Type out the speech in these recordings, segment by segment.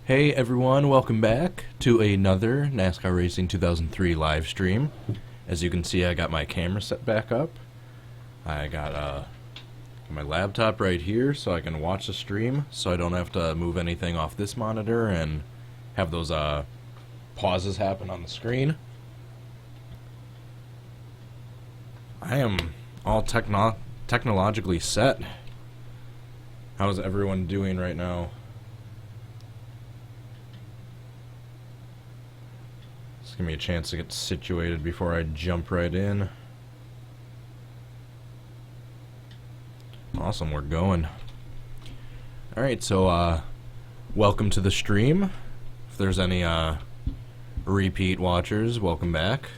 Hey everyone, welcome back to another NASCAR Racing 2003 live stream. As you can see, I got my camera set back up. I got my laptop right here so I can watch the stream, so I don't have to move anything off this monitor and have those pauses happen on the screen. I am all technologically set. How's everyone doing right now? Give me a chance to get situated before I jump right in. Awesome, we're going. Alright, so welcome to the stream. If there's any repeat watchers, welcome back.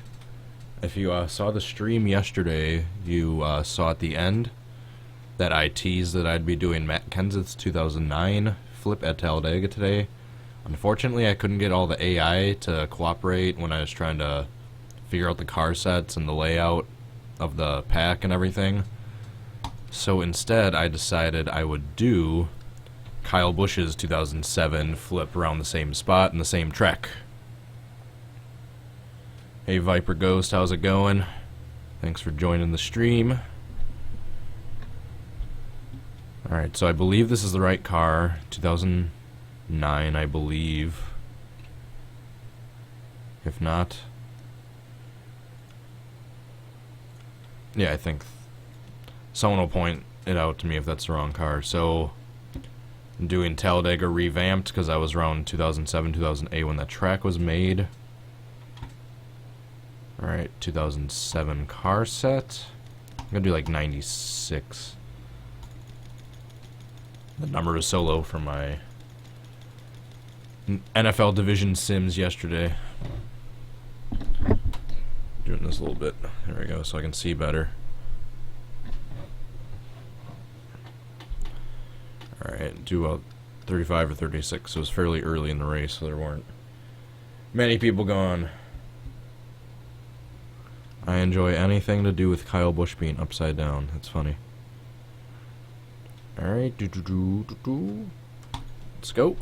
If you saw the stream yesterday, you saw at the end that I teased that I'd be doing Matt Kenseth's 2009 flip at Talladega today. Unfortunately, I couldn't get all the AI to cooperate when I was trying to figure out the car sets and the layout of the pack and everything. So instead, I decided I would do Kyle Busch's 2007 flip around the same spot and the same track. Hey Viper Ghost, how's it going? Thanks for joining the stream. Alright, so I believe this is the right car. 2009, I believe. If not, yeah, I think someone will point it out to me if that's the wrong car. So I'm doing Talladega revamped because I was around 2007, 2008 when that track was made. Alright, 2007 car set. I'm gonna do like 96. The number is so low for my NFL Division Sims yesterday. Doing this a little bit. There we go, so I can see better. Alright, do about 35 or 36. So it was fairly early in the race, so there weren't many people gone. I enjoy anything to do with Kyle Busch being upside down. That's funny. Alright, let's go.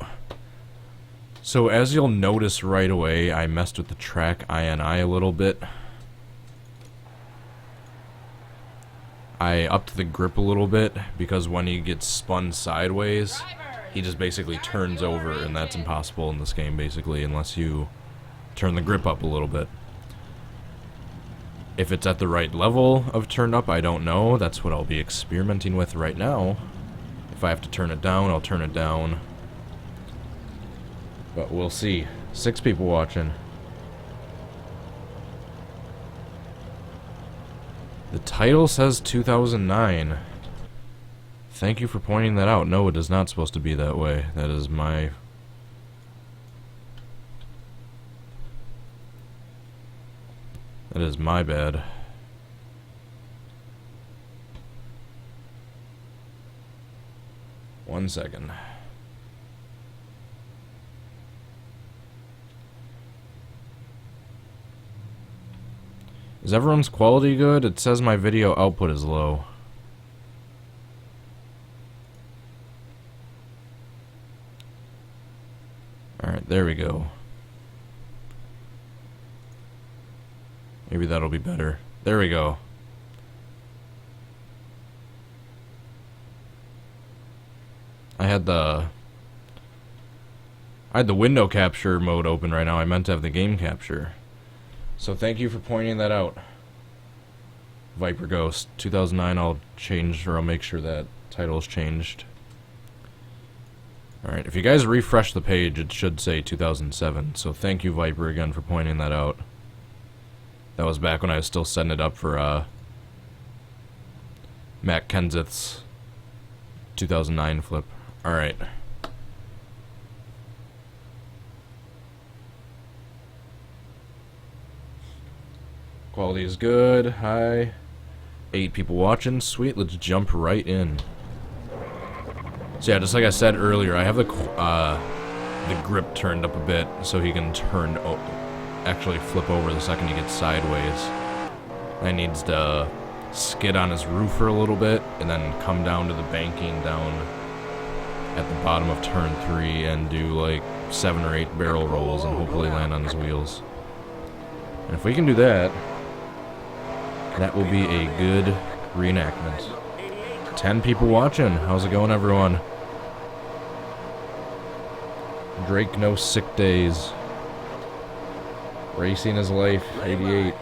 So as you'll notice right away, I messed with the track INI a little bit. I upped the grip a little bit because when he gets spun sideways, he just basically turns over, and that's impossible in this game basically unless you turn the grip up a little bit. If it's at the right level of turn up, I don't know. That's what I'll be experimenting with right now. If I have to turn it down, I'll turn it down. But we'll see. 6 people watching. The title says 2009. Thank you for pointing that out. No, it is not supposed to be that way. That is my... That is my bad. One second. Is everyone's quality good? It says my video output is low. Alright, there we go. Maybe that'll be better. There we go. I had the window capture mode open right now. I meant to have the game capture. So thank you for pointing that out. Viper Ghost 2009. I'll change, or I'll make sure that title is changed. Alright, if you guys refresh the page, it should say 2007. So thank you, Viper, again for pointing that out. That was back when I was still setting it up for Matt Kenseth's 2009 flip. Alright. Quality is good. Hi. 8 people watching. Sweet. Let's jump right in. So yeah, just like I said earlier, I have the grip turned up a bit so he can actually flip over the second he gets sideways. I needs to skid on his roof for a little bit and then come down to the banking down at the bottom of turn 3 and do like 7 or 8 barrel rolls and hopefully land on his wheels. And if we can do that, that will be a good reenactment. 10 people watching. How's it going, everyone? Drake, no sick days. Racing is life, 88.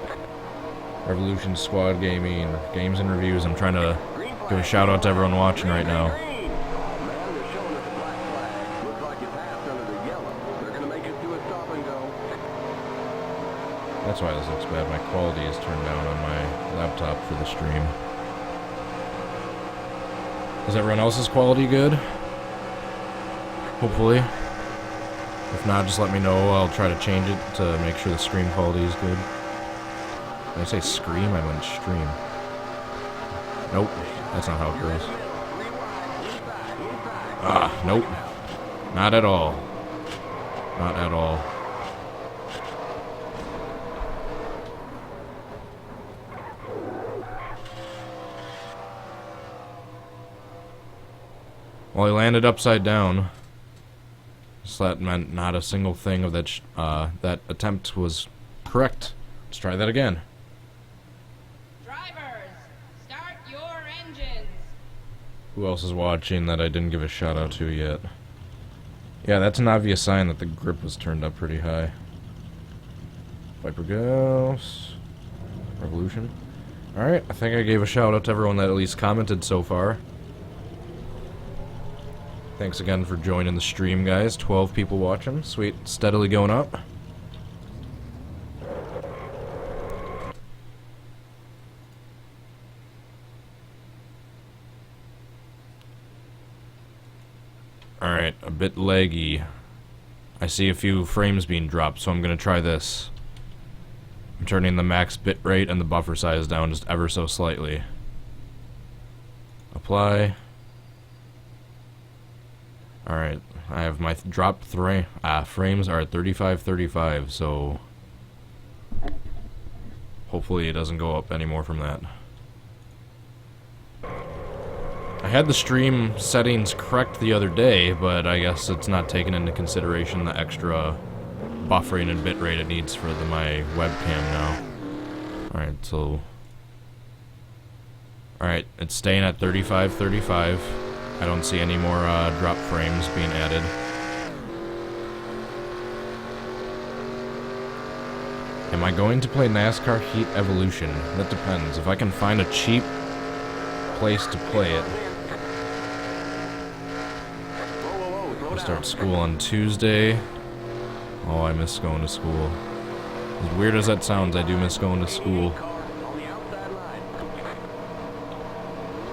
Revolution Squad Gaming, games and reviews. I'm trying to give a shout out to everyone watching right now. That's why this looks bad. My quality is turned down on my laptop for the stream. Is everyone else's quality good? Hopefully. If not, just let me know. I'll try to change it to make sure the stream quality is good. When I say scream, I meant stream. Nope, that's not how it goes. Ah, nope. Not at all. Not at all. Well, he landed upside down. So that meant not a single thing of that that attempt was correct. Let's try that again. Drivers, start your engines. Who else is watching that I didn't give a shout out to yet? Yeah, that's an obvious sign that the grip was turned up pretty high. Viper Ghost. Revolution. Alright, I think I gave a shout out to everyone that at least commented so far. Thanks again for joining the stream, guys. 12 people watching. Sweet. Steadily going up. Alright, a bit laggy. I see a few frames being dropped, so I'm going to try this. I'm turning the max bit rate and the buffer size down just ever so slightly. Apply. Alright, I have my drop frames are at 35, so hopefully it doesn't go up any more from that. I had the stream settings correct the other day, but I guess it's not taking into consideration the extra buffering and bitrate it needs for my webcam now. Alright, so alright, it's staying at 35. I don't see any more drop frames being added. Am I going to play NASCAR Heat Evolution? That depends. If I can find a cheap place to play it. I start school on Tuesday. Oh, I miss going to school. As weird as that sounds, I do miss going to school.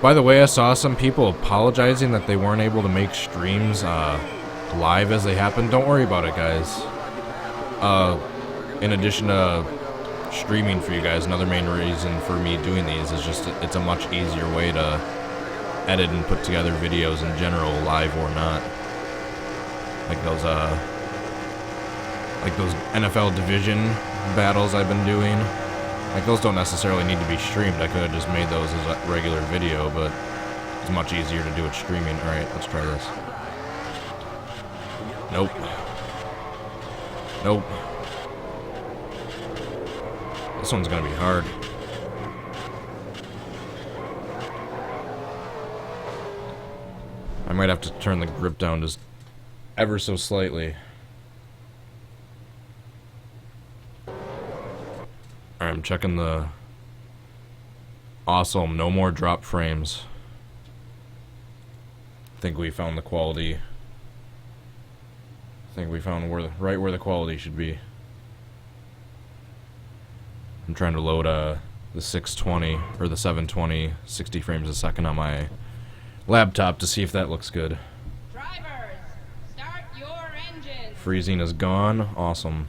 By the way, I saw some people apologizing that they weren't able to make streams live as they happened. Don't worry about it, guys. In addition to streaming for you guys, another main reason for me doing these is just it's a much easier way to edit and put together videos in general, live or not. Like those NFL division battles I've been doing. Like, those don't necessarily need to be streamed. I could have just made those as a regular video, but it's much easier to do it streaming. Alright, let's try this. Nope. Nope. This one's gonna be hard. I might have to turn the grip down just ever so slightly. Alright, I'm checking the... Awesome, no more drop frames. I think we found the quality. I think we found right where the quality should be. I'm trying to load the 620 or the 720 60 frames a second on my laptop to see if that looks good. Drivers, start your engines. Freezing is gone. Awesome.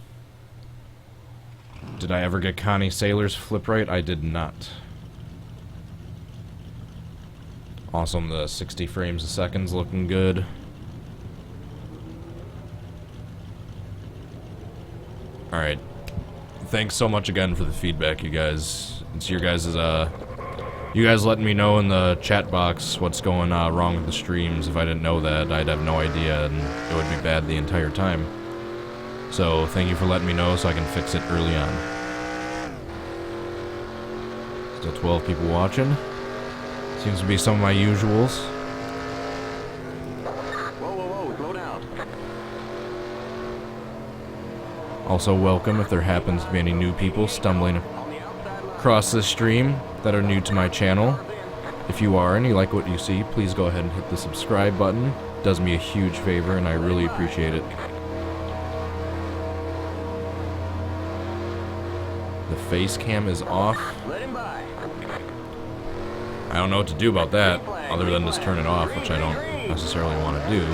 Did I ever get Connie Saylor's flip right? I did not. Awesome, the 60 frames a second's looking good. Alright. Thanks so much again for the feedback, you guys. It's your guys' You guys letting me know in the chat box what's going wrong with the streams. If I didn't know that, I'd have no idea, and it would be bad the entire time. So, thank you for letting me know so I can fix it early on. Still 12 people watching. Seems to be some of my usuals. Whoa, slow down. Also, welcome if there happens to be any new people stumbling across this stream that are new to my channel. If you are and you like what you see, please go ahead and hit the subscribe button. It does me a huge favor and I really appreciate it. The face cam is off. I don't know what to do about that, other than just turn it off, which I don't necessarily want to do.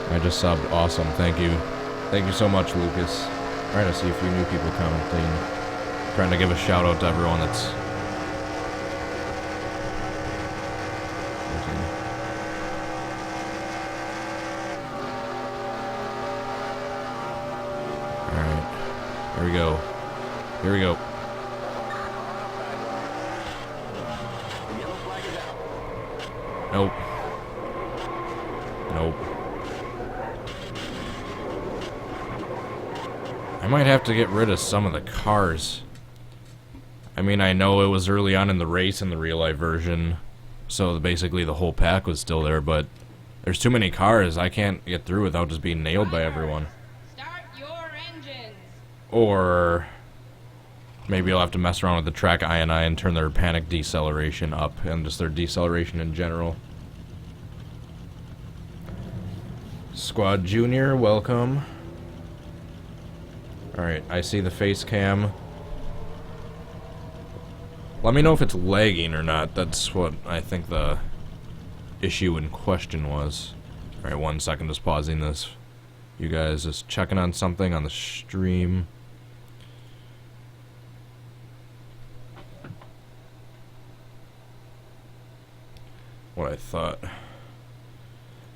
I just subbed. Awesome. Thank you. Thank you so much, Lucas. Alright, I see a few new people commenting. Trying to give a shout out to everyone that's... Alright. Here we go. Here we go. Nope. Nope. I might have to get rid of some of the cars. I mean, I know it was early on in the race in the real-life version, so basically the whole pack was still there, but there's too many cars. I can't get through without just being nailed by everyone. Start your engines. Or maybe I'll have to mess around with the track INI and turn their panic deceleration up, and just their deceleration in general. Squad Junior, welcome. Alright, I see the face cam. Let me know if it's lagging or not. That's what I think the issue in question was. Alright, 1 second, just pausing this. You guys just checking on something on the stream. What I thought.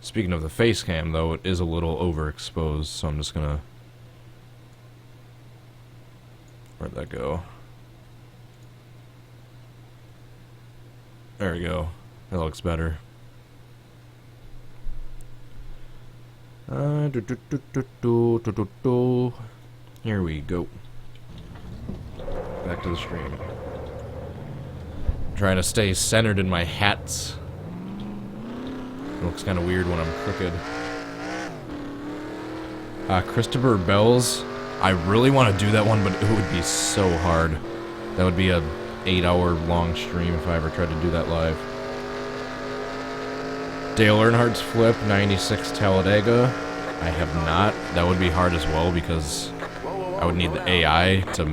Speaking of the face cam, though, it is a little overexposed, so I'm just gonna... Where'd that go? There we go. That looks better. Here we go. Back to the stream. Trying to stay centered in my hats. It looks kind of weird when I'm crooked. Christopher Bells. I really want to do that one, but it would be so hard. That would be a 8-hour long stream if I ever tried to do that live. Dale Earnhardt's flip, 96 Talladega. I have not. That would be hard as well because I would need the AI to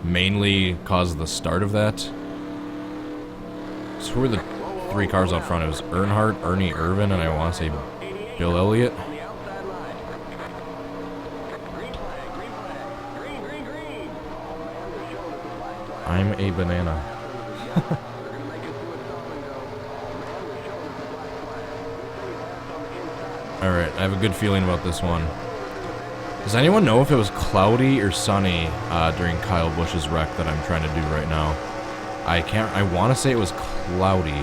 mainly cause the start of that. So who were the 3 cars up front? It was Earnhardt, Ernie Irvan, and I want to say Bill Elliott. I'm a banana. Alright, I have a good feeling about this one. Does anyone know if it was cloudy or sunny during Kyle Busch's wreck that I'm trying to do right now? I want to say it was cloudy.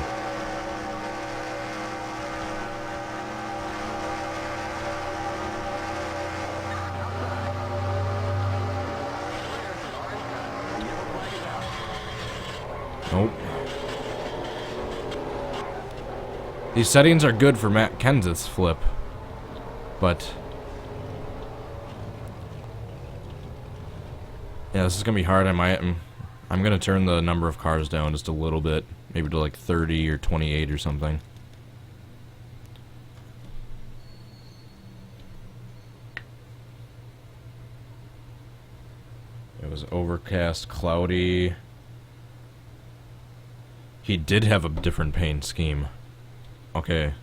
Nope. These settings are good for Matt Kenseth's flip, but yeah, this is gonna be hard. I'm gonna turn the number of cars down just a little bit, maybe to like 30 or 28 or something. It was overcast, cloudy. He did have a different paint scheme. Okay.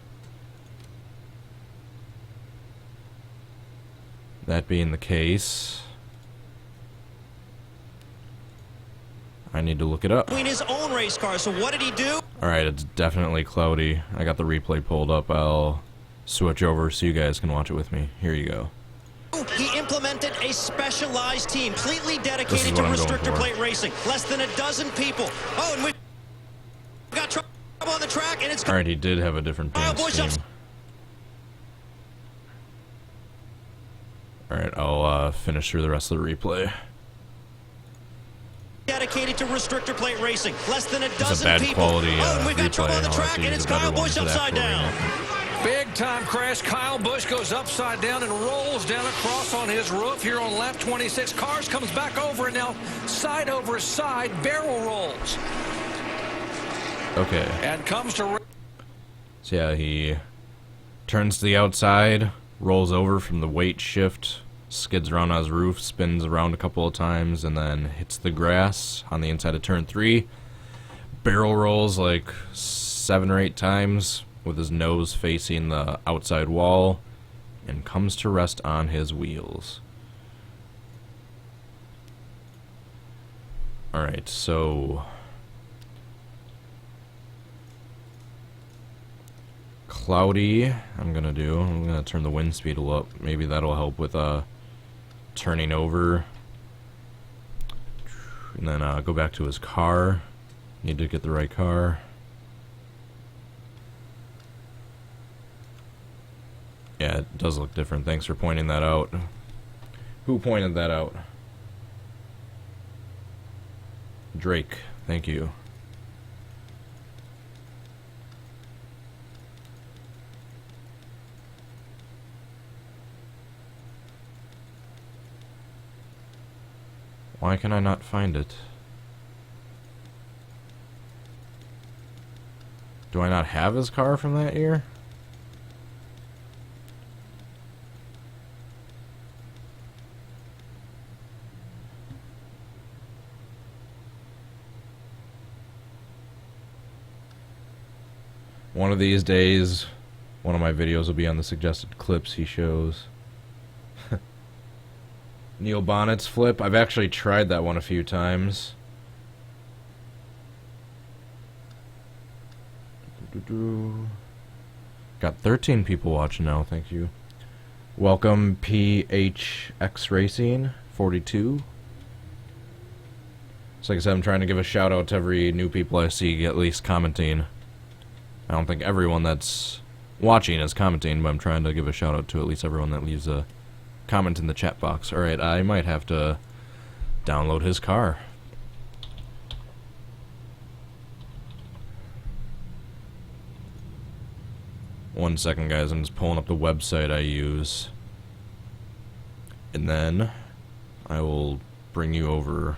That being the case, I need to look it up. Between his own race car, so what did he do? Alright, it's definitely cloudy. I got the replay pulled up. I'll switch over so you guys can watch it with me. Here you go. he implemented a specialized team completely dedicated to restrictor plate racing. Less than a dozen people. Oh, and we've got trouble on the track, and it's... Alright, he did have a different paint scheme. Alright, I'll finish through the rest of the replay. Dedicated to restrictor plate racing. Less than a dozen it's a bad people. quality Oh, and we've got trouble on the I'll track, and it's Kyle Busch upside down. Big time crash. Kyle Busch goes upside down and rolls down across on his roof here on lap 26. Cars comes back over, and now side over side barrel rolls. Okay. And comes to... So yeah, he turns to the outside, rolls over from the weight shift, skids around on his roof, spins around a couple of times, and then hits the grass on the inside of turn 3. Barrel rolls like 7 or 8 times with his nose facing the outside wall, and comes to rest on his wheels. Alright, so... cloudy, I'm gonna turn the wind speed a little up. Maybe that'll help with turning over. And then go back to his car. Need to get the right car. Yeah, it does look different. Thanks for pointing that out. Who pointed that out? Drake, thank you. Why can I not find it? Do I not have his car from that year? One of these days, one of my videos will be on the suggested clips he shows. Neil Bonnet's flip. I've actually tried that one a few times. Got 13 people watching now, thank you. Welcome PHX Racing 42. So like I said, I'm trying to give a shout out to every new people I see at least commenting. I don't think everyone that's watching is commenting, but I'm trying to give a shout out to at least everyone that leaves a comment in the chat box. Alright, I might have to download his car. One second, guys, I'm just pulling up the website I use. And then I will bring you over.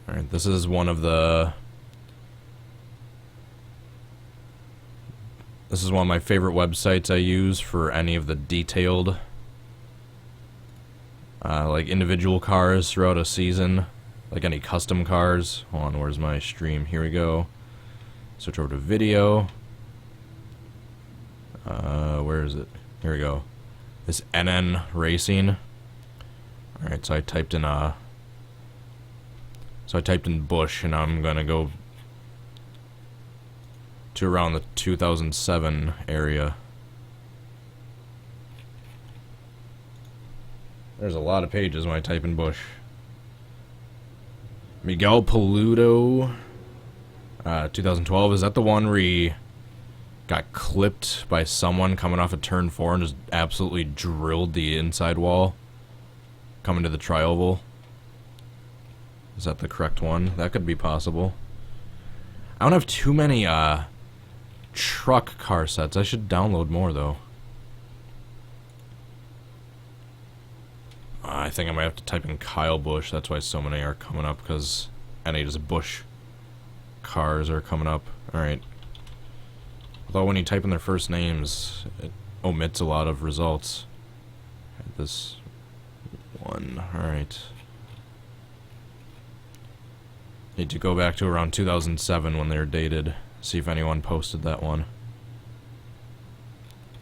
Alright, this is one of the... This is one of my favorite websites I use for any of the detailed, like individual cars throughout a season, like any custom cars. Hold on, where's my stream? Here we go. Switch over to video. Where is it? Here we go. This NN Racing. All right, so I typed in Busch, and I'm gonna go to around the 2007 area. There's a lot of pages when I type in Busch. Miguel Paludo, 2012. Is that the one where he got clipped by someone coming off of turn 4 and just absolutely drilled the inside wall coming to the tri-oval? Is that the correct one? That could be possible. I don't have too many truck car sets. I should download more though. I think I might have to type in Kyle Busch. That's why so many are coming up, because NA's Busch cars are coming up. Alright. Although when you type in their first names, it omits a lot of results. This one. Alright. Need to go back to around 2007 when they were dated. See if anyone posted that one.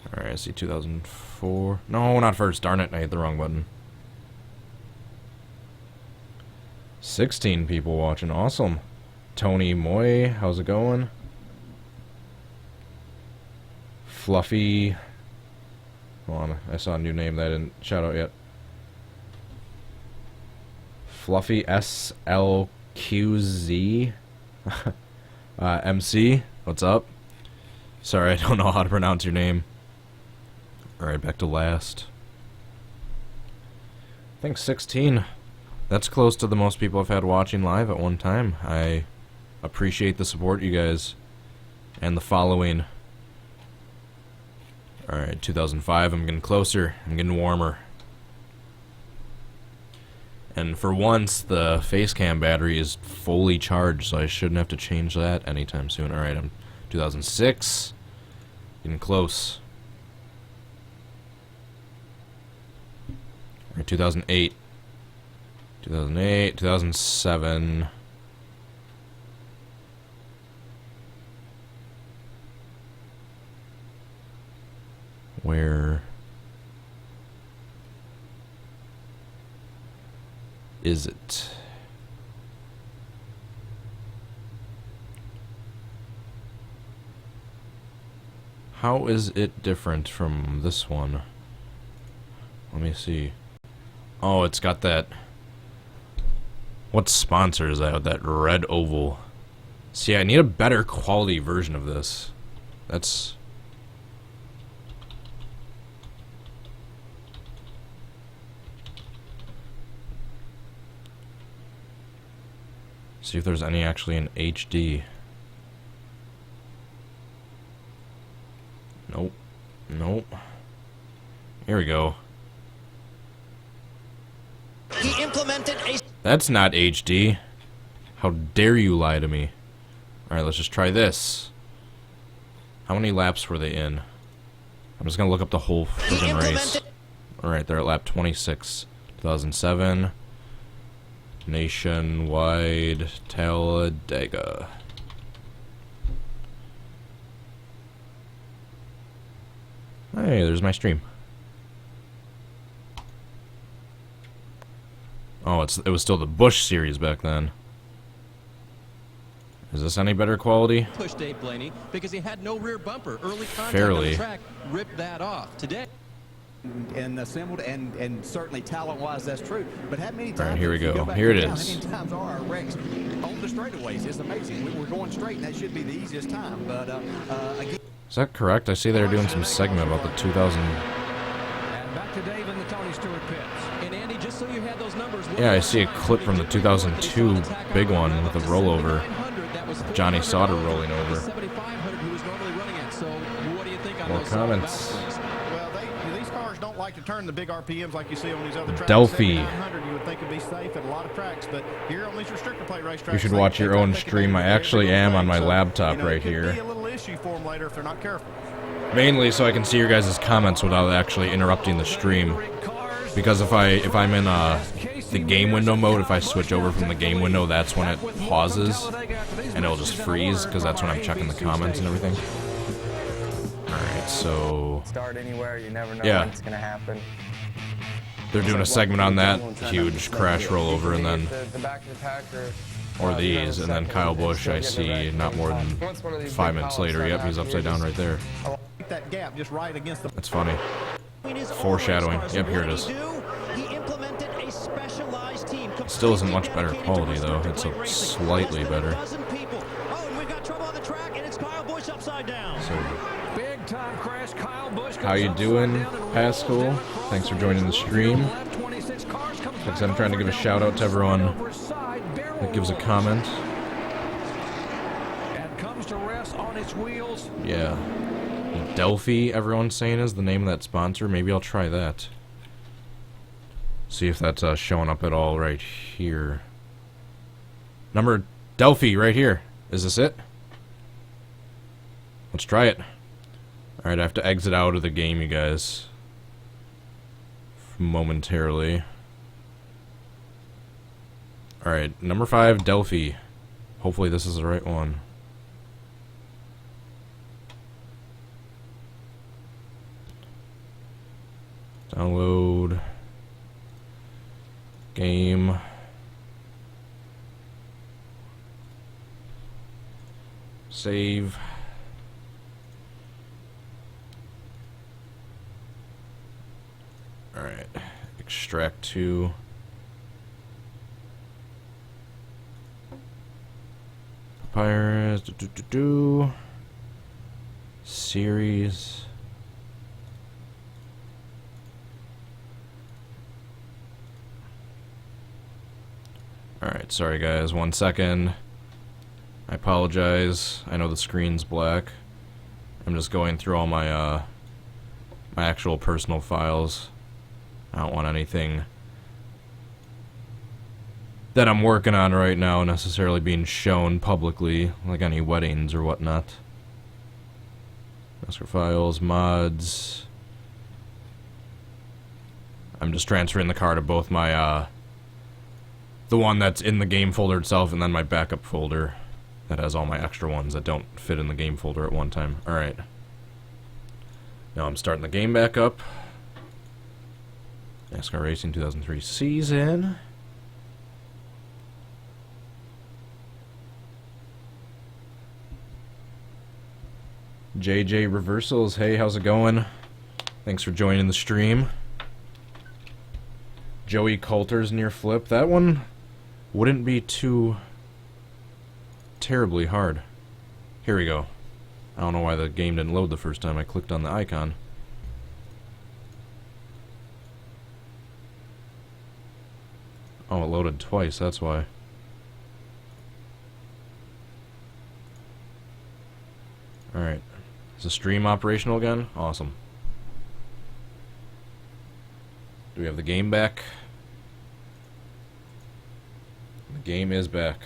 Alright, I see 2004. No, not first. Darn it, I hit the wrong button. 16 people watching. Awesome. Tony Moy, how's it going? Fluffy. Hold on, I saw a new name that I didn't shout out yet. Fluffy SLQZ. MC, what's up? Sorry, I don't know how to pronounce your name. Alright, back to last. I think 16. That's close to the most people I've had watching live at one time. I appreciate the support, you guys. And the following. Alright, 2005, I'm getting closer. I'm getting warmer. And for once, the face cam battery is fully charged, so I shouldn't have to change that anytime soon. Alright, I'm 2006. Getting close. Alright, 2008. 2008, 2007. Where is it? How is it different from this one? Let me see. Oh, it's got that. What sponsor is that with that red oval? See, I need a better quality version of this. That's... See if there's any actually in HD. Nope. Nope. Here we go. He implemented a... That's not HD. How dare you lie to me? Alright, let's just try this. How many laps were they in? I'm just gonna look up the whole freaking race. Alright, they're at lap 26. 2007. Nationwide Talladega. Hey, there's my stream. Oh, it was still the Busch series back then. Is this any better quality? Push Dave Blaney because he had no rear bumper. Early contact Fairly. on the track ripped that off. Today. And assembled, and certainly talent-wise, that's true. But how many times? All right, here we go. Go back Here it down, is. How many times are our wrecks on the straightaways? It's amazing. We're going straight, and that should be the easiest time. But again, Is that correct? I see they're doing some segment about the 2000. And back to Dave in the Tony Stewart pits. And Andy, just so you had those numbers. Yeah, I see a clip from the 2002 big one with a rollover. Johnny Sauter rolling over. More comments. Well, these cars don't like to turn the big RPMs like you see on these other tracks. Delphi. 7900, you would think it'd be safe at a lot of tracks, but here on these restrictor plate racetracks, You should watch your own stream. I actually am on my laptop right here. It could be a little issue for them later if they're not careful. Mainly so I can see your guys' comments without actually interrupting the stream. Because if I'm in the game window mode, if I switch over from the game window, that's when it pauses and it'll just freeze because that's when I'm checking the comments and everything. Alright, so Start anywhere, you never know Yeah. when it's gonna happen. they're doing a segment on that huge crash rollover, and then the back of the pack or these, and then Kyle Busch I see not more than 5 minutes later. Yep, he's upside down right there. Keep that gap just right against the... That's funny. Foreshadowing. Yep, here it is. He implemented a specialized team. Still isn't much better quality though. It's a slightly better. Oh, and we've got trouble on the track, and it's Kyle Busch upside down. So, Big time crash. Kyle Busch how you doing, Pascal? Thanks for joining the stream. Like I said, I'm trying to give a shout out to everyone that gives a comment. And comes to rest on its wheels. Yeah. Delphi, everyone's saying, is the name of that sponsor. Maybe I'll try that. See if that's showing up at all right here. Number Delphi right here. Is this it? Let's try it. Alright, I have to exit out of the game, you guys. Momentarily. Alright, number 5, Delphi. Hopefully this is the right one. Download. Game. Save. extract 2. Papyrus, series. Alright, sorry guys, 1 second. I apologize. I know the screen's black. I'm just going through all my my actual personal files. I don't want anything that I'm working on right now necessarily being shown publicly, like any weddings or whatnot. Master files, mods. I'm just transferring the car to both my the one that's in the game folder itself and then my backup folder that has all my extra ones that don't fit in the game folder at one time. Alright. Now I'm starting the game back up. NASCAR Racing 2003 season. JJ Reversals, hey, how's it going? Thanks for joining the stream. Joey Coulter's near flip. That one wouldn't be too terribly hard. Here we go. I don't know why the game didn't load the first time I clicked on the icon. Oh, it loaded twice, that's why. Alright. Is the stream operational again? Awesome. Do we have the game back? The game is back.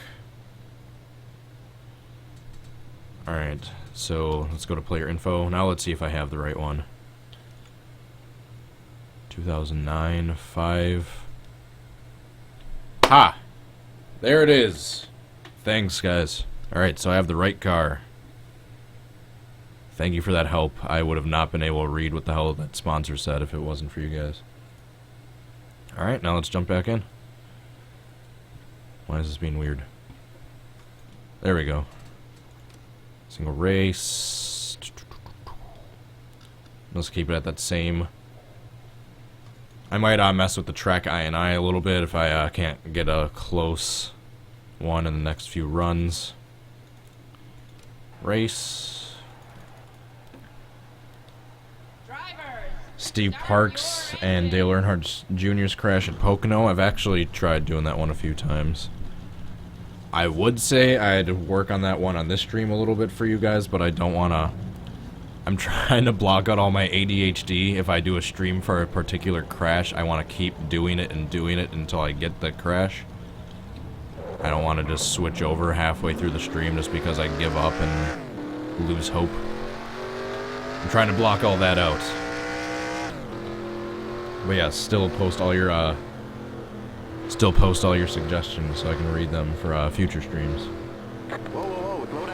Alright, so let's go to player info. Now let's see if I have the right one. 2009, 5. Ha! There it is! Thanks, guys. Alright, so I have the right car. Thank you for that help. I would have not been able to read what the hell that sponsor said if it wasn't for you guys. Alright, now let's jump back in. Why is this being weird? There we go. Single race. Let's keep it at that same. I might mess with the track INI a little bit if I can't get a close one in the next few runs. Race. Steve Parks and Dale Earnhardt Jr.'s crash at Pocono. I've actually tried doing that one a few times. I would say I'd work on that one on this stream a little bit for you guys, but I don't want to. I'm trying to block out all my ADHD. If I do a stream for a particular crash, I want to keep doing it until I get the crash. I don't want to just switch over halfway through the stream just because I give up and lose hope. I'm trying to block all that out. But yeah, still post all your suggestions so I can read them for future streams.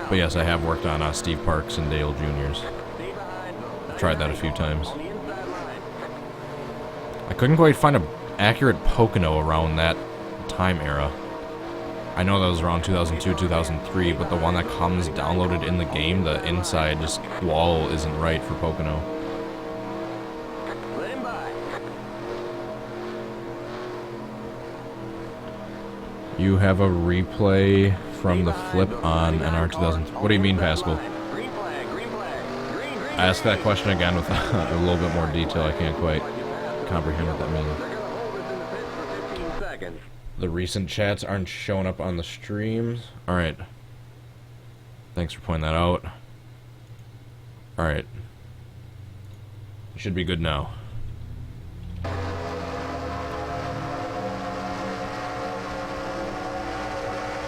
But yes, I have worked on Steve Parks and Dale Jr.'s. I've tried that a few times. I couldn't quite find an accurate Pocono around that time era. I know that was around 2002, 2003, but the one that comes downloaded in the game, the inside just wall isn't right for Pocono. You have a replay from the flip on NR2003. What do you mean, Pascal? Ask that question again with a little bit more detail. I can't quite comprehend what that means. The recent chats aren't showing up on the streams. Alright. Thanks for pointing that out. Alright. You should be good now.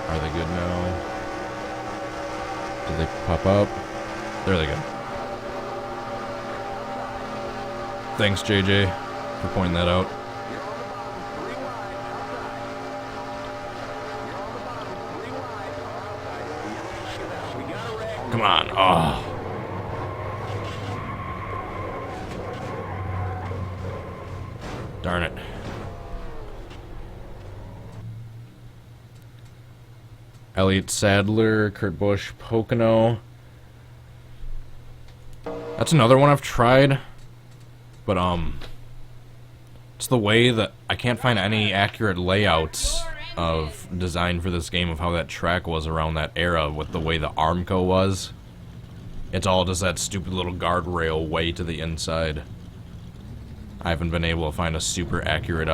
Are they good now? Did they pop up? There they go. Thanks, JJ, for pointing that out. Come on. Oh. Darn it. Elliott Sadler, Kurt Busch, Pocono. That's another one I've tried. But, It's the way that I can't find any accurate layouts of design for this game of how that track was around that era with the way the Armco was. It's all just that stupid little guardrail way to the inside. I haven't been able to find a super accurate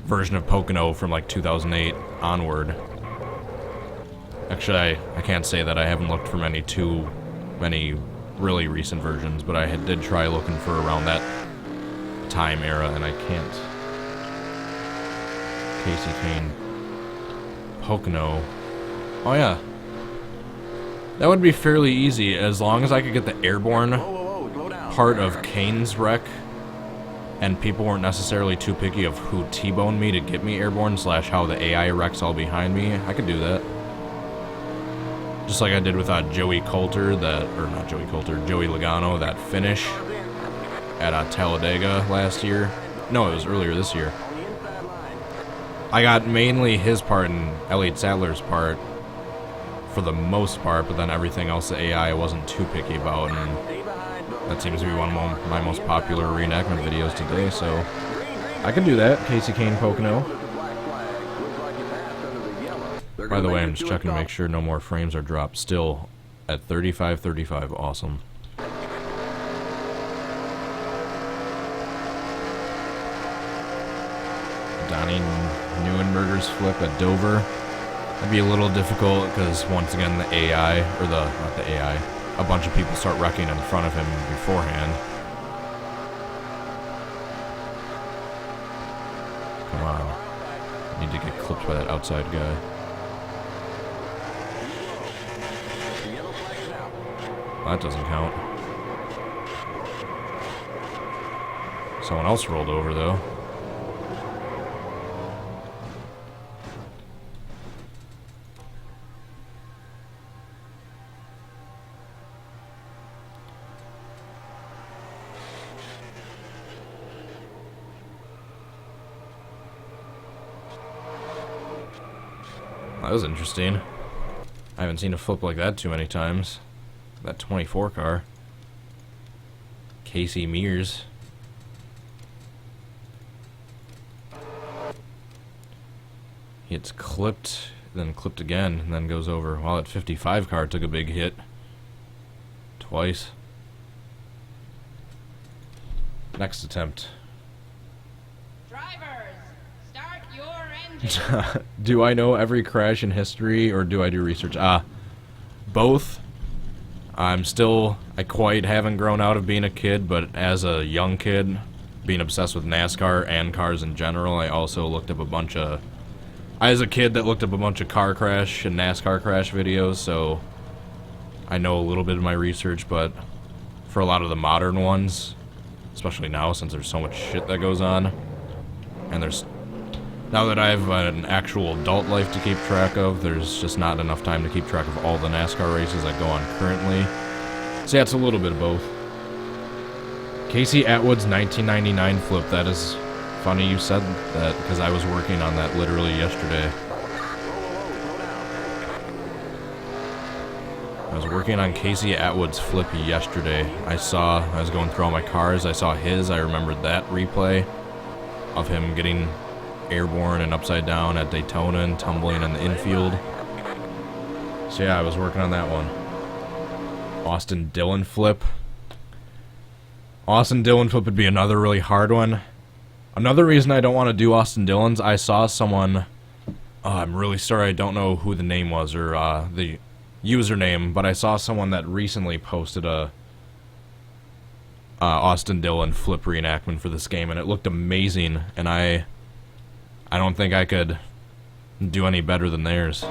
version of Pocono from like 2008 onward. Actually, I can't say that I haven't looked for too many really recent versions, but I did try looking for around that time era, and I can't. Casey Kane. Pocono. Oh yeah. That would be fairly easy as long as I could get the airborne part of Kane's wreck and people weren't necessarily too picky of who T-boned me to get me airborne / how the AI wrecks all behind me. I could do that. Just like I did with Joey Coulter, Joey Logano, that finish at Talladega last year. No, it was earlier this year. I got mainly his part and Elliott Sadler's part for the most part, but then everything else the AI I wasn't too picky about, and that seems to be one of my most popular reenactment videos today, so I can do that. Casey Kane Pocono. By the way, I'm just checking to make sure no more frames are dropped. Still at 35. Awesome. Donnie Neuenberger's flip at Dover. That'd be a little difficult because once again the AI, or not the AI, a bunch of people start wrecking in front of him beforehand. Come on. I need to get clipped by that outside guy. Well, that doesn't count. Someone else rolled over though. That was interesting. I haven't seen a flip like that too many times. That 24 car. Casey Mears. It's clipped, then clipped again, and then goes over. While that 55 car took a big hit. Twice. Next attempt. Do I know every crash in history, or do I do research? Both. I quite haven't grown out of being a kid, but as a young kid, being obsessed with NASCAR and cars in general, I also looked up a bunch of... I was a kid that looked up a bunch of car crash and NASCAR crash videos, so I know a little bit of my research, but for a lot of the modern ones, especially now since there's so much shit that goes on, and now that I have an actual adult life to keep track of, there's just not enough time to keep track of all the NASCAR races that go on currently. So yeah, it's a little bit of both. Casey Atwood's 1999 flip, that is funny you said that, because I was working on that literally yesterday. I was working on Casey Atwood's flip yesterday. I was going through all my cars, I saw his, I remembered that replay of him getting airborne and upside down at Daytona and tumbling in the infield. So yeah, I was working on that one. Austin Dillon flip. Austin Dillon flip would be another really hard one. Another reason I don't want to do Austin Dillon's, I saw someone, I'm really sorry I don't know who the name was or the username, but I saw someone that recently posted a Austin Dillon flip reenactment for this game, and it looked amazing, and I don't think I could do any better than theirs.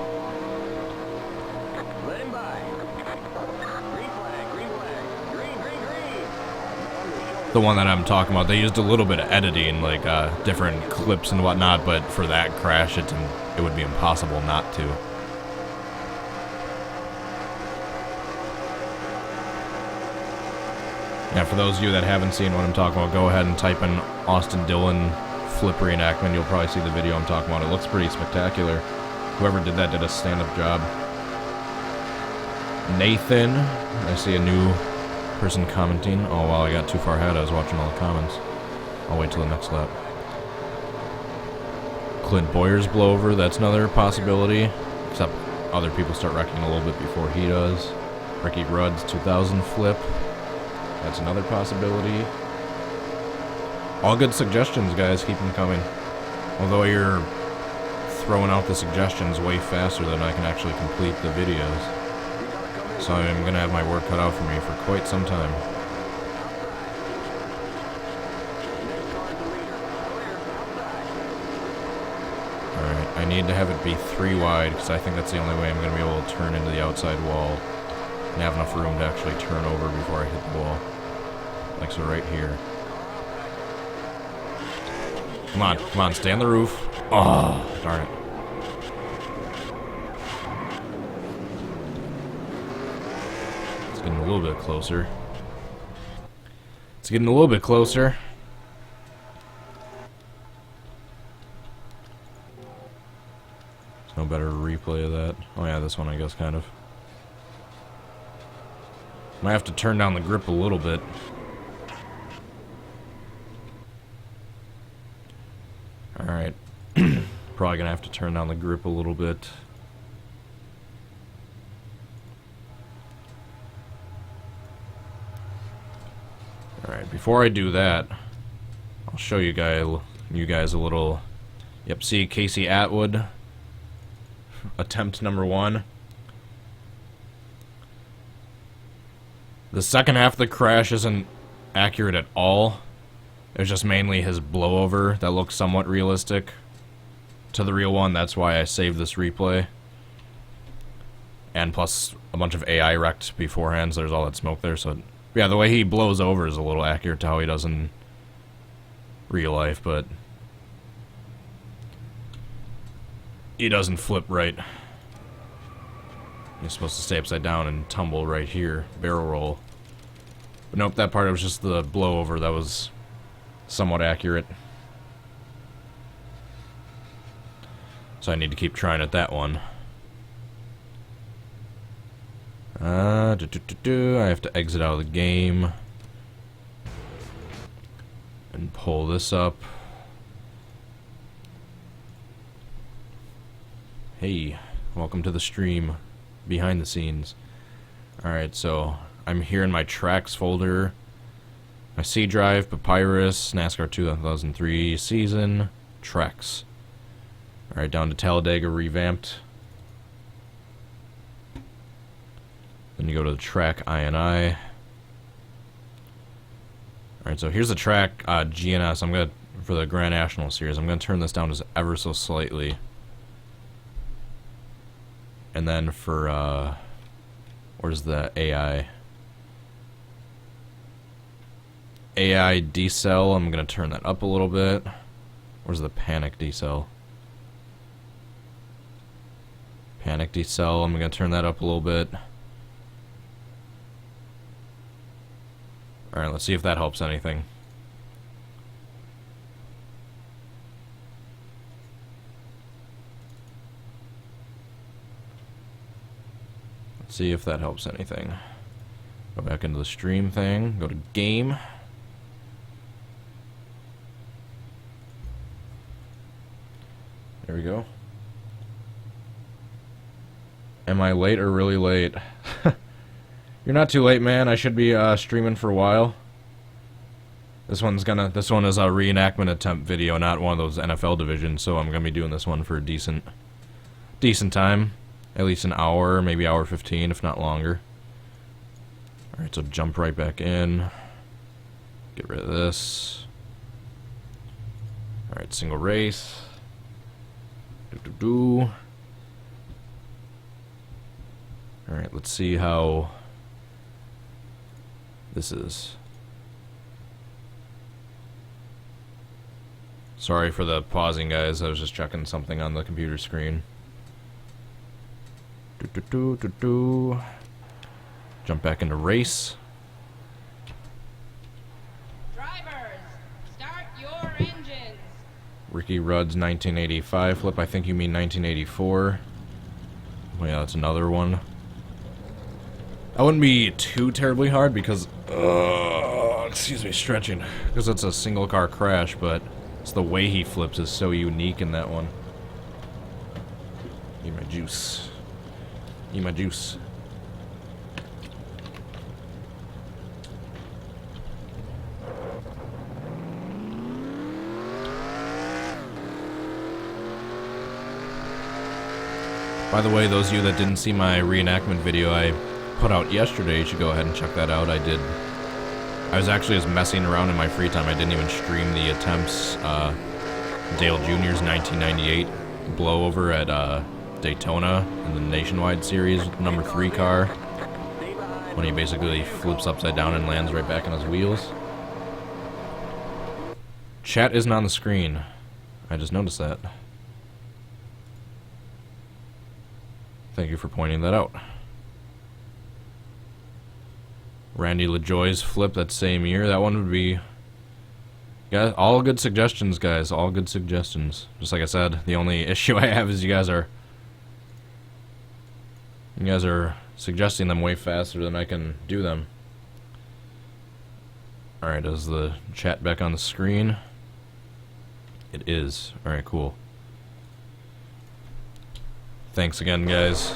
The one that I'm talking about, they used a little bit of editing, like different clips and whatnot, but for that crash, it would be impossible not to. Yeah, for those of you that haven't seen what I'm talking about, go ahead and type in Austin Dillon flip reenactment. You'll probably see the video I'm talking about. It looks pretty spectacular. Whoever did that did a stand-up job. Nathan, I see a new person commenting. Oh wow, I got too far ahead. I was watching all the comments. I'll wait till the next lap. Clint Boyer's blowover, that's another possibility. Except other people start wrecking a little bit before he does. Ricky Rudd's 2000 flip. That's another possibility. All good suggestions, guys. Keep them coming. Although you're throwing out the suggestions way faster than I can actually complete the videos. So I'm going to have my work cut out for me for quite some time. Alright, I need to have it be 3 wide, because I think that's the only way I'm going to be able to turn into the outside wall and have enough room to actually turn over before I hit the wall. Like so right here. Come on, stay on the roof. Oh, darn it. It's getting a little bit closer. It's getting a little bit closer. There's no better replay of that. Oh yeah, this one I guess kind of. Might have to turn down the grip a little bit. Alright. Probably gonna have to turn down the grip a little bit. Alright, before I do that, I'll show you guys a little. Yep, see Casey Atwood. Attempt number 1. The second half of the crash isn't accurate at all. It's just mainly his blowover that looks somewhat realistic to the real one. That's why I saved this replay. And plus a bunch of AI wrecked beforehand, so there's all that smoke there. So yeah, the way he blows over is a little accurate to how he does in real life, but he doesn't flip right. You're supposed to stay upside down and tumble right here, barrel roll. But nope, that part was just the blowover that was somewhat accurate. So I need to keep trying at that one. I have to exit out of the game and pull this up. Hey, welcome to the stream. Behind the scenes. Alright, so I'm here in my tracks folder. My C drive, Papyrus, NASCAR 2003 season, tracks. Alright, down to Talladega revamped. Then you go to the track INI. Alright, so here's the track GNS. I'm gonna, for the Grand National Series, I'm gonna turn this down just ever so slightly. And then for, where's the AI? AI decel, I'm going to turn that up a little bit. Where's the panic decel? Panic decel, I'm going to turn that up a little bit. Alright, let's see if that helps anything. See if that helps anything. Go back into the stream thing, go to game. There we go. Am I late or really late? You're not too late, man. I should be streaming for a while. This one is a reenactment attempt video, not one of those NFL divisions, so I'm gonna be doing this one for a decent time. At least an hour, maybe hour 15, if not longer. Alright, so jump right back in. Get rid of this. Alright, single race. Alright, let's see how this is. Sorry for the pausing, guys. I was just checking something on the computer screen. Jump back into race. Drivers, start your engines. Ricky Rudd's 1985 flip. I think you mean 1984. Well, yeah, that's another one. That wouldn't be too terribly hard because excuse me, stretching. Because it's a single car crash, but it's the way he flips is so unique in that one. Eat my juice. Eat my juice. By the way, those of you that didn't see my reenactment video I put out yesterday, you should go ahead and check that out. I was actually just messing around in my free time. I didn't even stream the attempts. Dale Jr.'s 1998 blowover at Daytona in the Nationwide Series number 3 car, when he basically flips upside down and lands right back on his wheels. Chat isn't on the screen. I just noticed that. Thank you for pointing that out. Randy LaJoy's flip that same year. That one would be... Yeah, all good suggestions, guys. All good suggestions. Just like I said, the only issue I have is you guys are suggesting them way faster than I can do them. Alright, is the chat back on the screen? It is. Alright, cool. Thanks again, guys.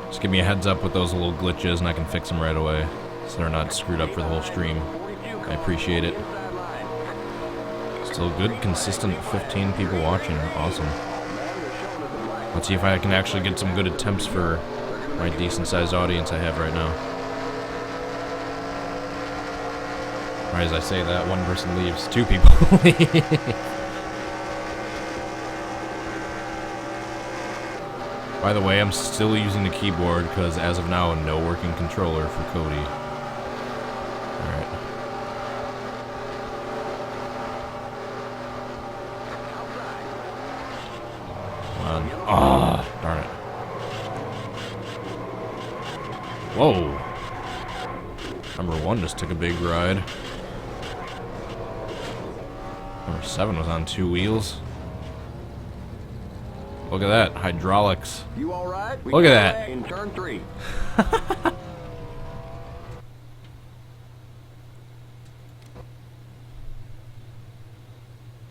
Just give me a heads up with those little glitches and I can fix them right away, so they're not screwed up for the whole stream. I appreciate it. Still good, consistent 15 people watching. Awesome. Let's see if I can actually get some good attempts for my decent-sized audience I have right now. Alright, as I say that, one person leaves. 2 people leave. By the way, I'm still using the keyboard because as of now, no working controller for Cody. Alright. Come on. Ah, darn it. Whoa. Number 1 just took a big ride. Number 7 was on 2 wheels. Look at that, hydraulics. You all right? Look at that. In turn 3.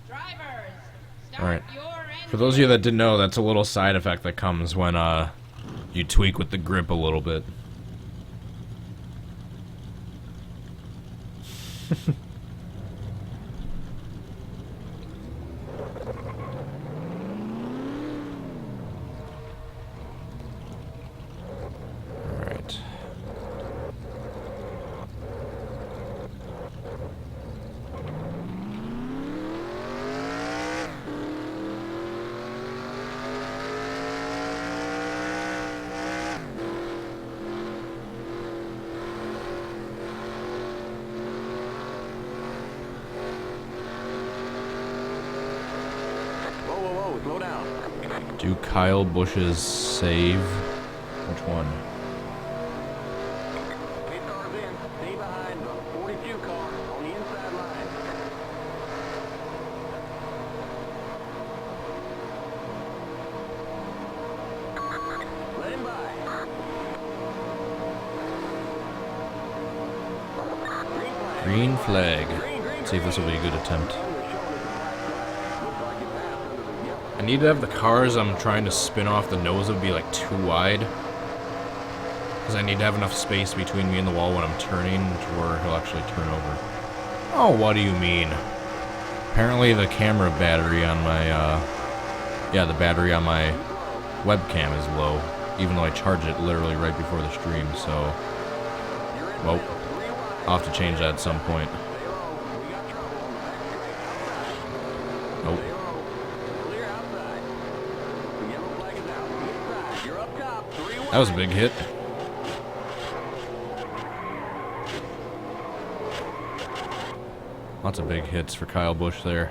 Drivers, start Alright. your engine. For those of you that didn't know, that's a little side effect that comes when you tweak with the grip a little bit. Alright. Whoa, slow down. Do Kyle Busch's save? Which one? 8 cars in. Stay behind the 42 car on the inside line. Let him by. Green flag. Let's see if this will be a good attempt. I need to have the cars I'm trying to spin off the nose of be like too wide, because I need to have enough space between me and the wall when I'm turning to where he'll actually turn over. Oh, what do you mean? Apparently the camera battery on my, the battery on my webcam is low, even though I charge it literally right before the stream, so, well, I'll have to change that at some point. Nope. That was a big hit. Lots of big hits for Kyle Busch there.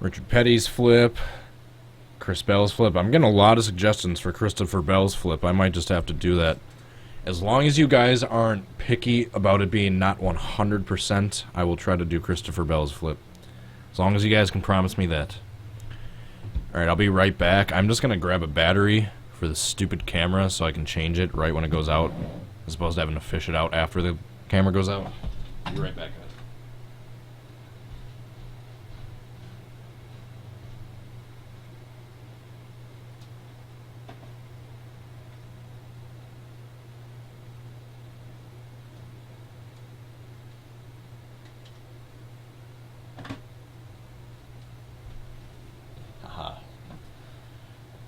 Richard Petty's flip. Chris Bell's flip. I'm getting a lot of suggestions for Christopher Bell's flip. I might just have to do that. As long as you guys aren't picky about it being not 100%, I will try to do Christopher Bell's flip. As long as you guys can promise me that. Alright, I'll be right back. I'm just gonna grab a battery for the stupid camera so I can change it right when it goes out, as opposed to having to fish it out after the camera goes out. Be right back, guys.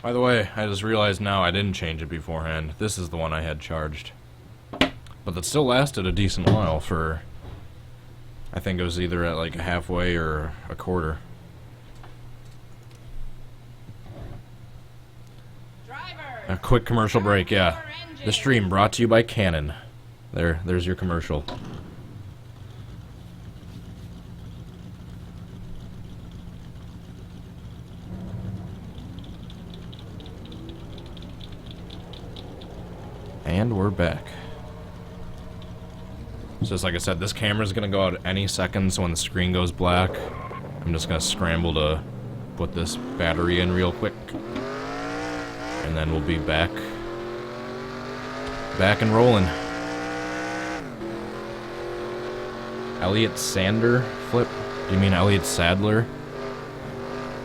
By the way, I just realized now I didn't change it beforehand. This is the one I had charged. But that still lasted a decent while for... I think it was either at like halfway or a quarter. A quick commercial break, yeah. The stream brought to you by Canon. There's your commercial. And we're back. So just like I said, this camera's gonna go out any second, so when the screen goes black, I'm just gonna scramble to put this battery in real quick. And then we'll be back and rolling. Elliot Sander flip? Do you mean Elliot Sadler?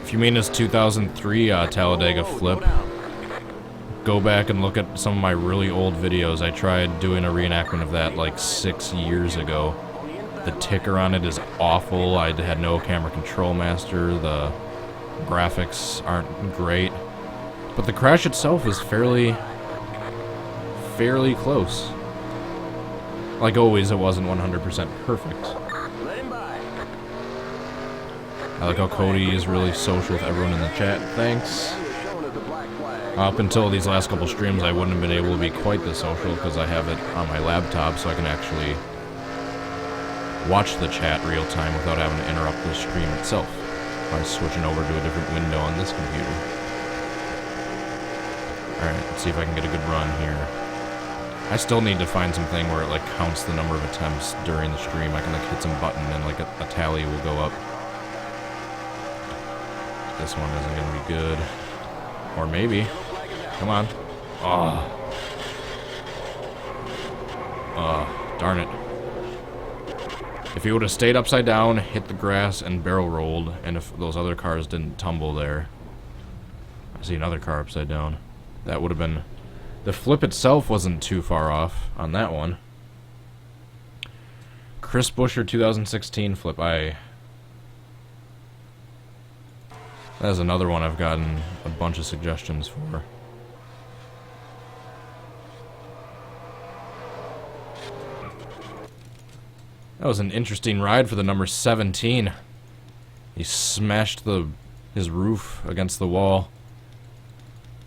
If you mean his 2003 Talladega flip, go back and look at some of my really old videos. I tried doing a reenactment of that like 6 years ago. The ticker on it is awful. I had no camera control master. The graphics aren't great. But the crash itself is fairly close. Like always, it wasn't 100% perfect. I like how Cody is really social with everyone in the chat. Thanks. Up until these last couple streams, I wouldn't have been able to be quite this social because I have it on my laptop, so I can actually watch the chat real time without having to interrupt the stream itself by switching over to a different window on this computer. Alright, let's see if I can get a good run here. I still need to find something where it like counts the number of attempts during the stream. I can like hit some button and like a tally will go up. This one isn't gonna be good. Or maybe. Come on. Darn it. If he would have stayed upside down, hit the grass, and barrel rolled, and if those other cars didn't tumble there. I see another car upside down. That would have been... The flip itself wasn't too far off on that one. Chris Buescher 2016 flip. That is another one I've gotten a bunch of suggestions for. That was an interesting ride for the number 17. He smashed his roof against the wall.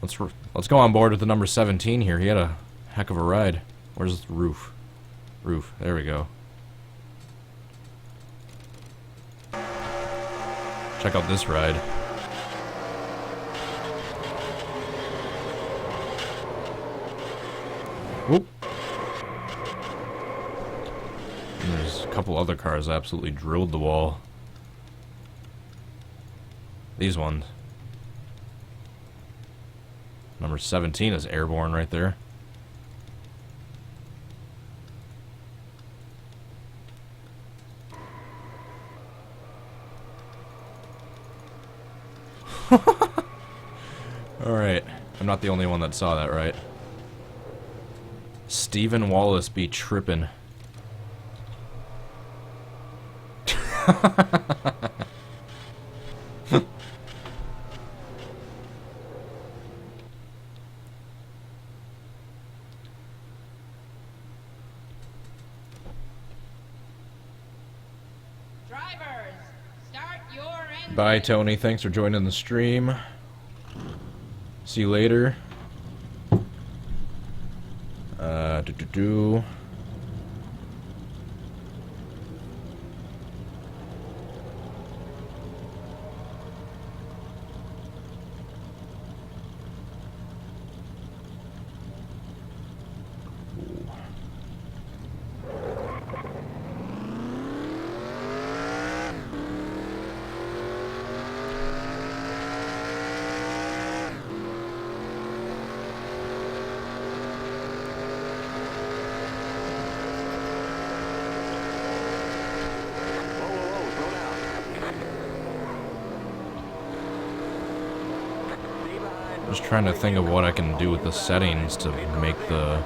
Let's go on board with the number 17 here. He had a heck of a ride. Where's the roof? Roof. There we go. Check out this ride. Whoop. And there's a couple other cars that absolutely drilled the wall. These ones. Number 17 is airborne right there. Alright. I'm not the only one that saw that, right? Stephen Wallace be trippin'. Bye, Tony. Thanks for joining the stream. See you later. Just trying to think of what I can do with the settings to make the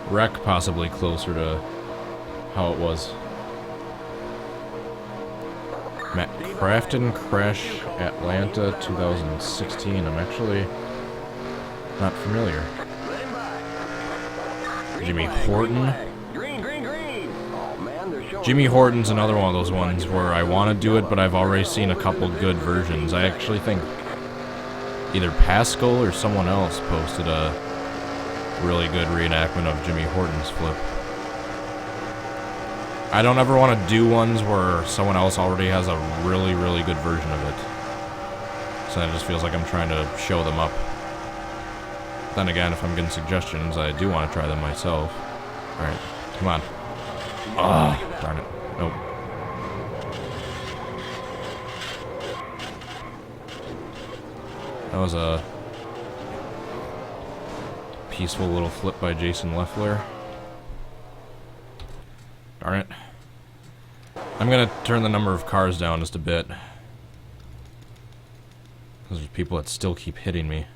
wreck possibly closer to how it was. Matt Crafton Crash Atlanta 2016. I'm actually not familiar. Jimmy Horton. Jimmy Horton's another one of those ones where I want to do it, but I've already seen a couple good versions. I actually think either Pascal or someone else posted a really good reenactment of Jimmy Horton's flip. I don't ever want to do ones where someone else already has a really, really good version of it. So it just feels like I'm trying to show them up. Then again, if I'm getting suggestions, I do want to try them myself. Alright, come on. Ah, darn it. Nope. That was a peaceful little flip by Jason Leffler. Darn it. I'm gonna turn the number of cars down just a bit. Because there's people that still keep hitting me.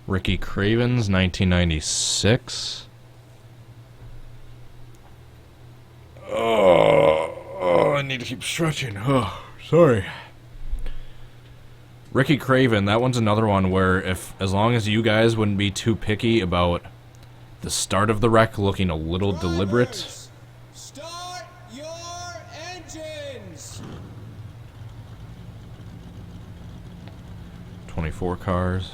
Ricky Craven's 1996. Oh, I need to keep stretching. Oh, sorry. Ricky Craven, that one's another one where as long as you guys wouldn't be too picky about the start of the wreck looking a little deliberate. Start your engines. 24 cars.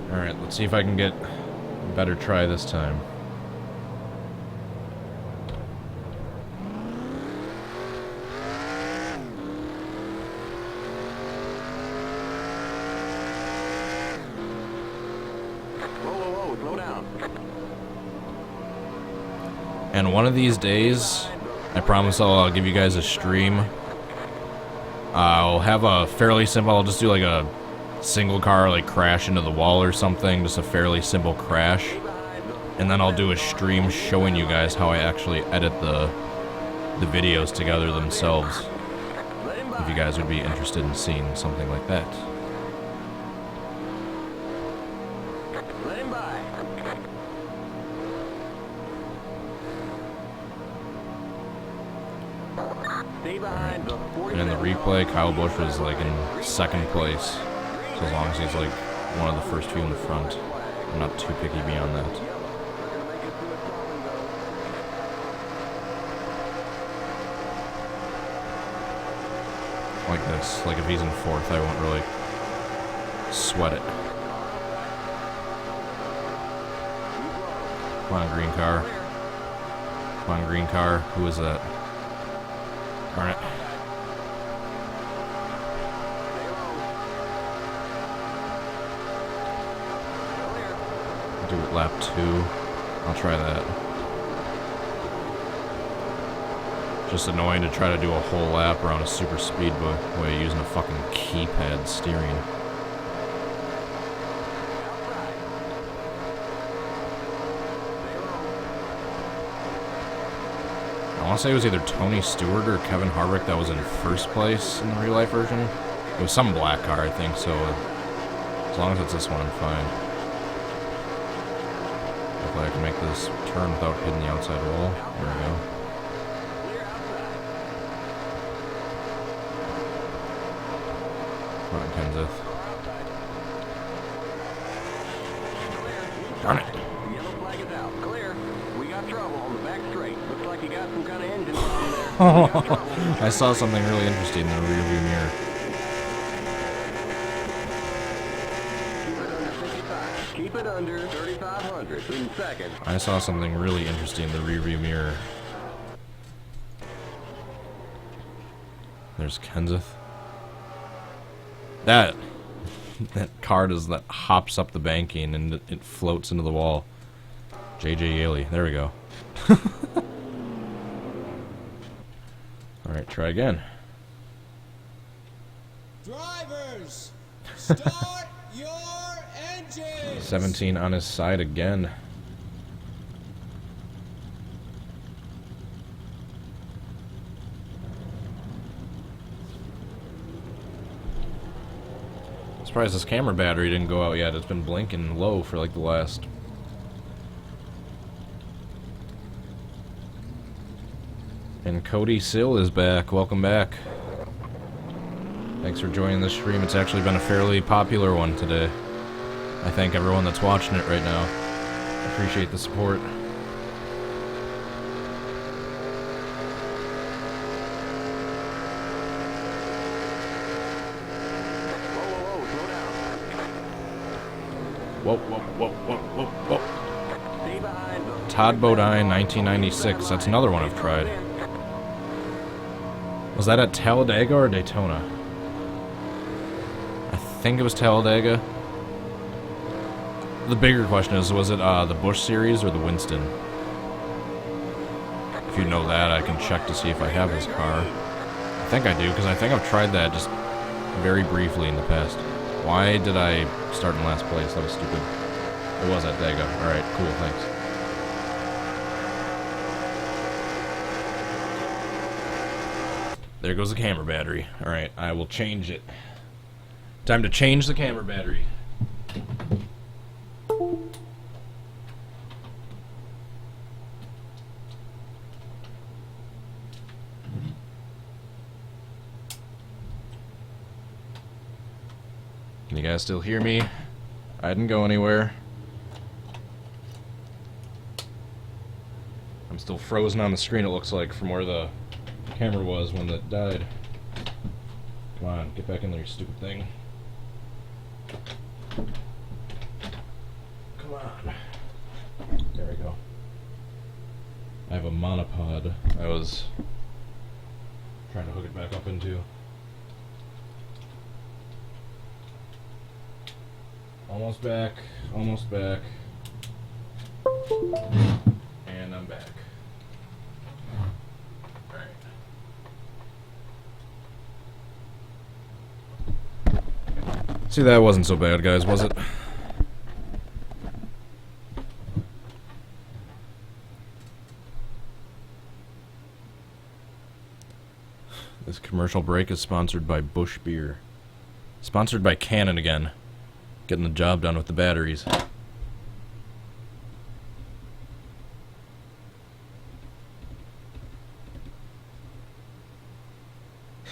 Alright, let's see if I can get a better try this time. Whoa, slow down. And one of these days, I promise I'll give you guys a stream. I'll have a fairly simple, I'll just do like a single car like crash into the wall or something, just a fairly simple crash, and then I'll do a stream showing you guys how I actually edit the videos together themselves, if you guys would be interested in seeing something like that. And in the replay, Kyle Busch was like in second place. So as long as he's like one of the first few in the front, I'm not too picky beyond that. Like this, like if he's in fourth, I won't really sweat it. Come on, green car. Come on, green car. Who is that? Darn it. Do it lap 2. I'll try that. Just annoying to try to do a whole lap around a super speedway using a fucking keypad steering. I want to say it was either Tony Stewart or Kevin Harvick that was in first place in the real life version. It was some black car, I think, so as long as it's this one, I'm fine. Hopefully I can make this turn without hitting the outside wall. There we go. Come on, Kenseth. Darn it. Yellow flag is out. Clear. We got trouble on the back straight. Looks like you got some kind of engine problem there. I saw something really interesting in the rearview mirror. Keep it under 3,500 in second. I saw something really interesting in the rearview mirror. There's Kenseth. That car that hops up the banking and it floats into the wall. JJ Yaley. There we go. Alright, try again. Drivers, start your engines. 17 on his side again. Surprised this camera battery didn't go out yet. It's been blinking low for like the last... And Cody Sill is back. Welcome back. Thanks for joining the stream. It's actually been a fairly popular one today. I thank everyone that's watching it right now. Appreciate the support. Whoa, whoa, whoa, whoa, whoa, whoa. Todd Bodine, 1996. That's another one I've tried. Was that at Talladega or Daytona? I think it was Talladega. The bigger question is, was it the Busch series or the Winston? If you know that, I can check to see if I have his car. I think I do, because I think I've tried that just very briefly in the past. Why did I start in last place? That was stupid. It was at Dega. Alright, cool, thanks. There goes the camera battery. Alright, I will change it. Time to change the camera battery. Can you guys still hear me? I didn't go anywhere. I'm still frozen on the screen, it looks like, from where the camera was when it died. Come on, get back in there, you stupid thing. Come on. There we go. I have a monopod I was trying to hook it back up into. Almost back, almost back. And I'm back. Alright. See, that wasn't so bad, guys, was it? This commercial break is sponsored by Busch Beer. Sponsored by Canon again. Getting the job done with the batteries.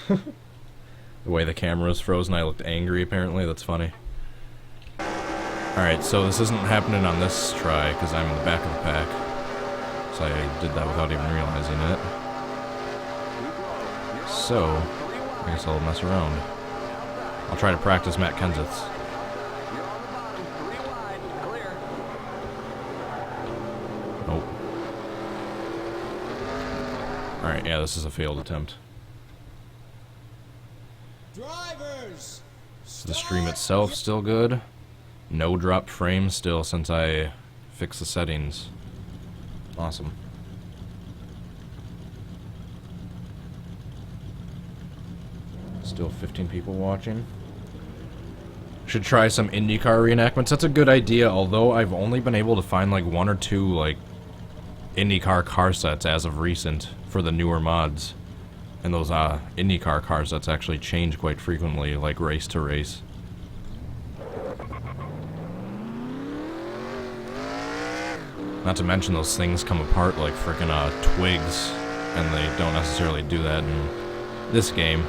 The way the camera was frozen, I looked angry apparently. That's funny. Alright, so this isn't happening on this try because I'm in the back of the pack. So I did that without even realizing it. So, I guess I'll mess around. I'll try to practice Matt Kenseth's. Nope. Alright, yeah, this is a failed attempt. Drivers, So the stream itself still good. No dropped frames still since I fixed the settings. Awesome. Still 15 people watching. Should try some IndyCar reenactments. That's a good idea, although I've only been able to find like 1 or 2 like IndyCar car sets as of recent for the newer mods. And those IndyCar car sets actually change quite frequently, like race to race. Not to mention those things come apart like frickin' twigs, and they don't necessarily do that in this game.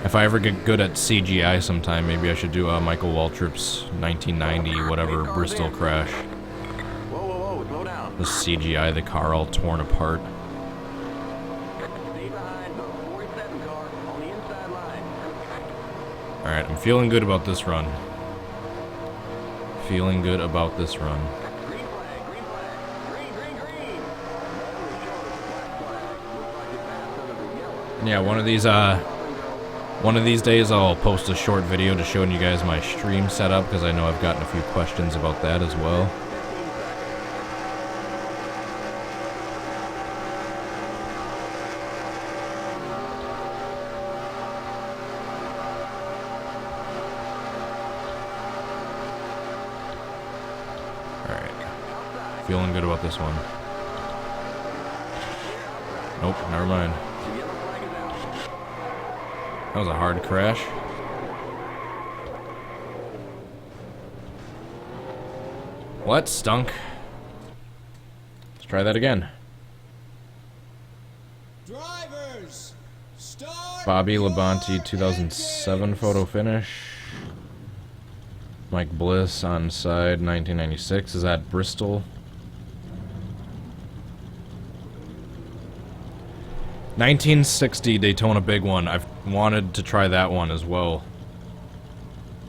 If I ever get good at CGI sometime, maybe I should do Michael Waltrip's 1990 whatever Bristol crash. Whoa, whoa, whoa, slow down. The CGI, the car all torn apart. Stay behind the 47 car on the inside line. Alright, I'm feeling good about this run. Feeling good about this run. Green flag, green flag. Green, green, green. Yeah, one of these days I'll post a short video to showing you guys my stream setup, because I know I've gotten a few questions about that as well. Feeling good about this one. Nope, never mind. That was a hard crash. What? Stunk. Let's try that again. Drivers, start Bobby your Labonte 2007 engines. photo finish. Mike Bliss on side 1996. Is that Bristol? 1960 Daytona Big One. I've wanted to try that one as well.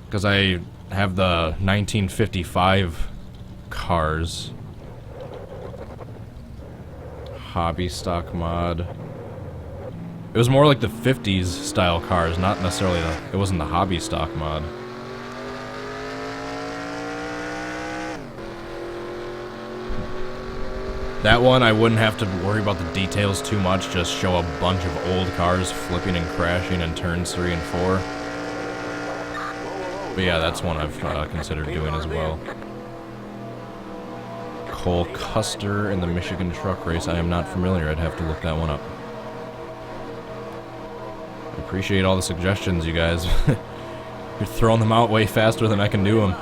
Because I have the 1955 cars. Hobby stock mod. It was more like the 50s style cars, not necessarily the... It wasn't the hobby stock mod. That one, I wouldn't have to worry about the details too much, just show a bunch of old cars flipping and crashing in turns 3 and 4. But yeah, that's one I've considered doing as well. Cole Custer in the Michigan truck race. I am not familiar. I'd have to look that one up. I appreciate all the suggestions, you guys. You're throwing them out way faster than I can do them.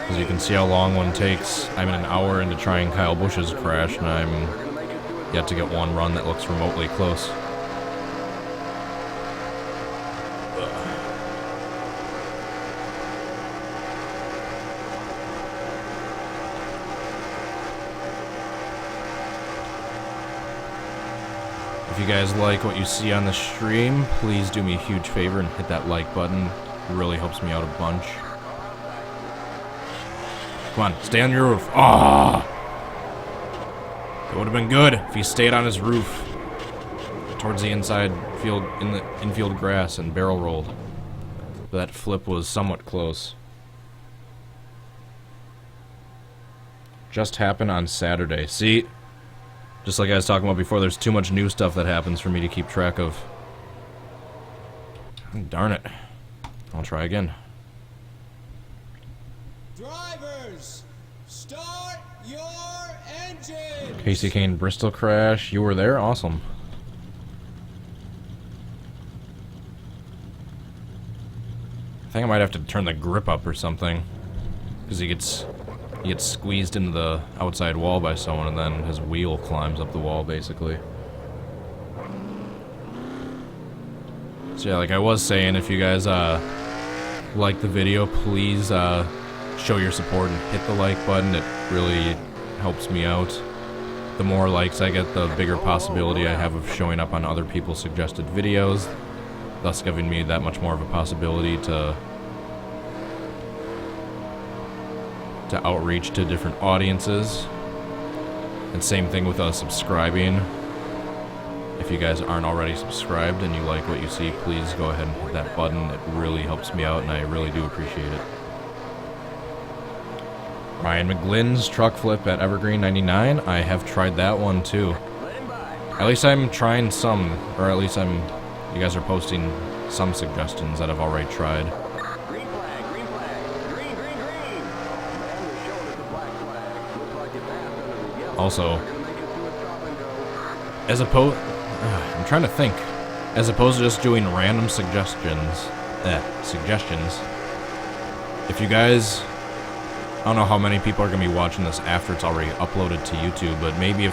As you can see how long one takes. I'm an hour into trying Kyle Busch's crash, and I'm yet to get one run that looks remotely close. If you guys like what you see on the stream, please do me a huge favor and hit that like button. It really helps me out a bunch. Come on, stay on your roof. Ah! It would have been good if he stayed on his roof towards the inside field, in the infield grass, and barrel rolled. But that flip was somewhat close. Just happened on Saturday. See? Just like I was talking about before, there's too much new stuff that happens for me to keep track of. Darn it. I'll try again. Drivers, start your engines. Casey Kane Bristol crash. You were there? Awesome. I think I might have to turn the grip up or something. Because he gets squeezed into the outside wall by someone, and then his wheel climbs up the wall, basically. So yeah, like I was saying, if you guys like the video, please show your support and hit the like button. It really helps me out. The more likes I get, the bigger possibility I have of showing up on other people's suggested videos, thus giving me that much more of a possibility to outreach to different audiences. And same thing with subscribing. If you guys aren't already subscribed and you like what you see, please go ahead and hit that button. It really helps me out, and I really do appreciate it. Ryan McGlynn's truck flip at Evergreen 99. I have tried that one too. At least I'm trying some, or at least you guys are posting some suggestions that I've already tried. Also, I'm trying to think. As opposed to just doing random suggestions, if you guys, I don't know how many people are going to be watching this after it's already uploaded to YouTube, but maybe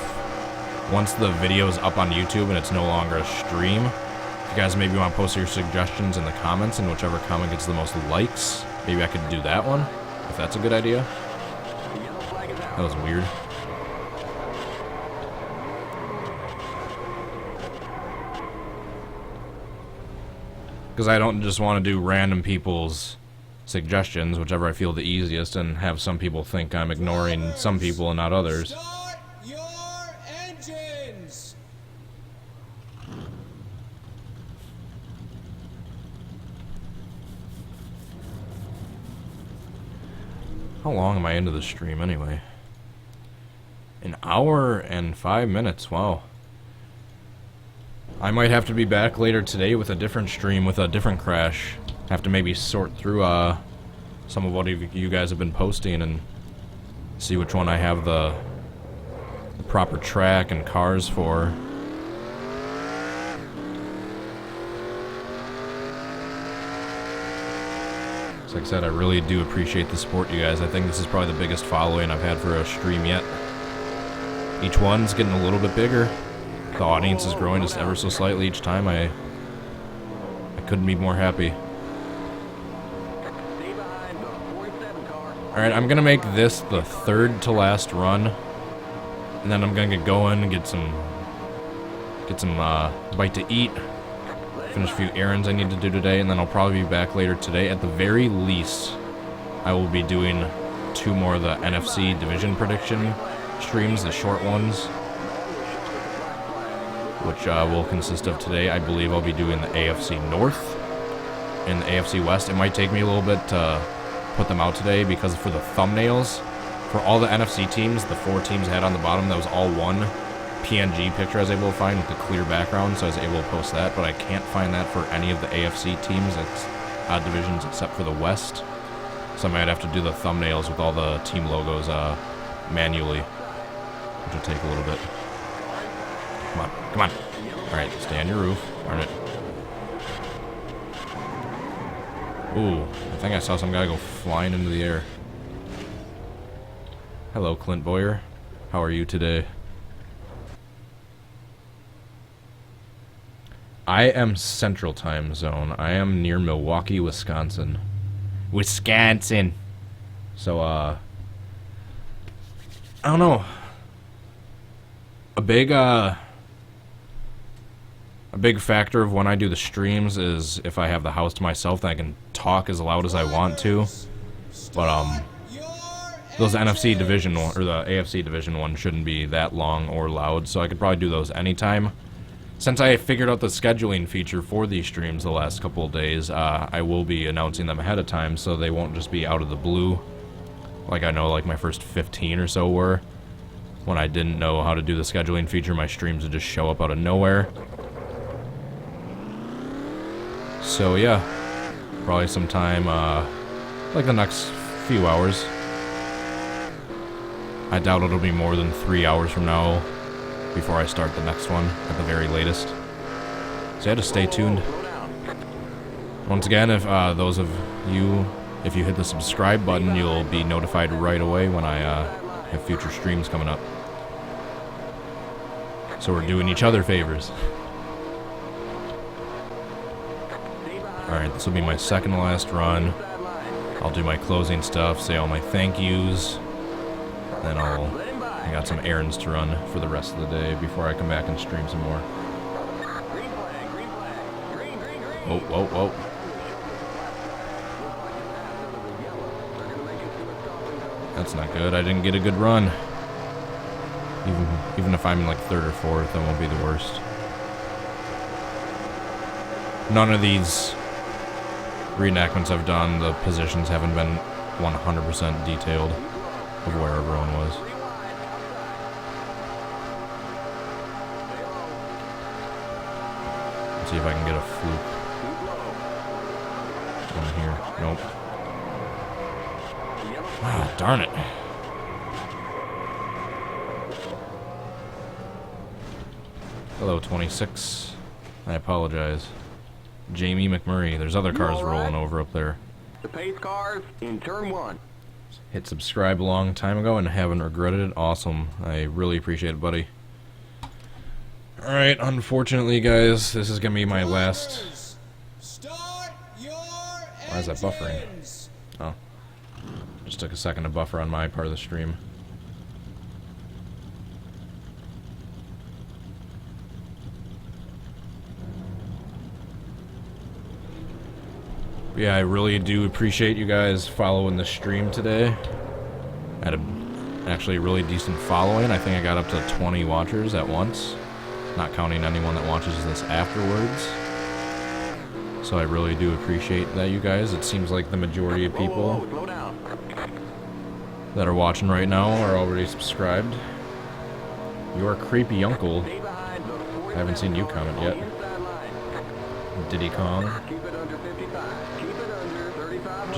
once the video is up on YouTube and it's no longer a stream, if you guys maybe want to post your suggestions in the comments, and whichever comment gets the most likes, maybe I could do that one, if that's a good idea. That was weird. Because I don't just want to do random people's suggestions, whichever I feel the easiest, and have some people think I'm ignoring some people and not others. Start your engines. How long am I into the stream anyway? An hour and 5 minutes, wow. I might have to be back later today with a different stream with a different crash. Have to maybe sort through some of what you guys have been posting and see which one I have the proper track and cars for. So like I said, I really do appreciate the support, you guys. I think this is probably the biggest following I've had for a stream yet. Each one's getting a little bit bigger. The audience is growing just ever so slightly each time. I couldn't be more happy. Alright, I'm gonna make this the third to last run. And then I'm gonna get going and get some bite to eat. Finish a few errands I need to do today, and then I'll probably be back later today. At the very least, I will be doing 2 more of the NFC division prediction streams, the short ones, which will consist of today. I believe I'll be doing the AFC North and the AFC West. It might take me a little bit to put them out today because for the thumbnails, for all the NFC teams, the 4 teams I had on the bottom, that was all one PNG picture I was able to find with the clear background, so I was able to post that, but I can't find that for any of the AFC teams, divisions except for the West. So I might have to do the thumbnails with all the team logos manually, which will take a little bit. Come on, come on. Alright, stay on your roof. Darn it. Ooh, I think I saw some guy go flying into the air. Hello, Clint Boyer. How are you today? I am Central Time Zone. I am near Milwaukee, Wisconsin. Wisconsin. So, I don't know. A big factor of when I do the streams is if I have the house to myself, then I can talk as loud as I want to. But, those NFC Division 1, or the AFC Division 1 shouldn't be that long or loud, so I could probably do those anytime. Since I figured out the scheduling feature for these streams the last couple of days, I will be announcing them ahead of time, so they won't just be out of the blue, like I know like my first 15 or so were. When I didn't know how to do the scheduling feature, my streams would just show up out of nowhere. So yeah, probably sometime, like the next few hours. I doubt it'll be more than 3 hours from now before I start the next one, at the very latest. So you have to stay tuned. Once again, if those of you, if you hit the subscribe button, you'll be notified right away when I have future streams coming up. So we're doing each other favors. Alright, this will be my second to last run. I'll do my closing stuff, say all my thank yous. Then I got some errands to run for the rest of the day before I come back and stream some more. Whoa, whoa, whoa. That's not good. I didn't get a good run. Even if I'm in like 3rd or 4th, that won't be the worst. None of these reenactments I've done, the positions haven't been 100% detailed of where everyone was. Let's see if I can get a fluke in here. Nope. Ah, darn it. Hello, 26. I apologize. Jamie McMurray. There's other cars rolling over up there. The pace cars in turn 1. Hit subscribe a long time ago and haven't regretted it. Awesome. I really appreciate it, buddy. Alright, unfortunately, guys, this is going to be my last... Why is that buffering? Oh. Just took a second to buffer on my part of the stream. Yeah, I really do appreciate you guys following the stream today. I had actually a really decent following. I think I got up to 20 watchers at once, not counting anyone that watches this afterwards. So I really do appreciate that, you guys. It seems like the majority of people that are watching right now are already subscribed. Your creepy uncle. I haven't seen you comment yet. Diddy Kong.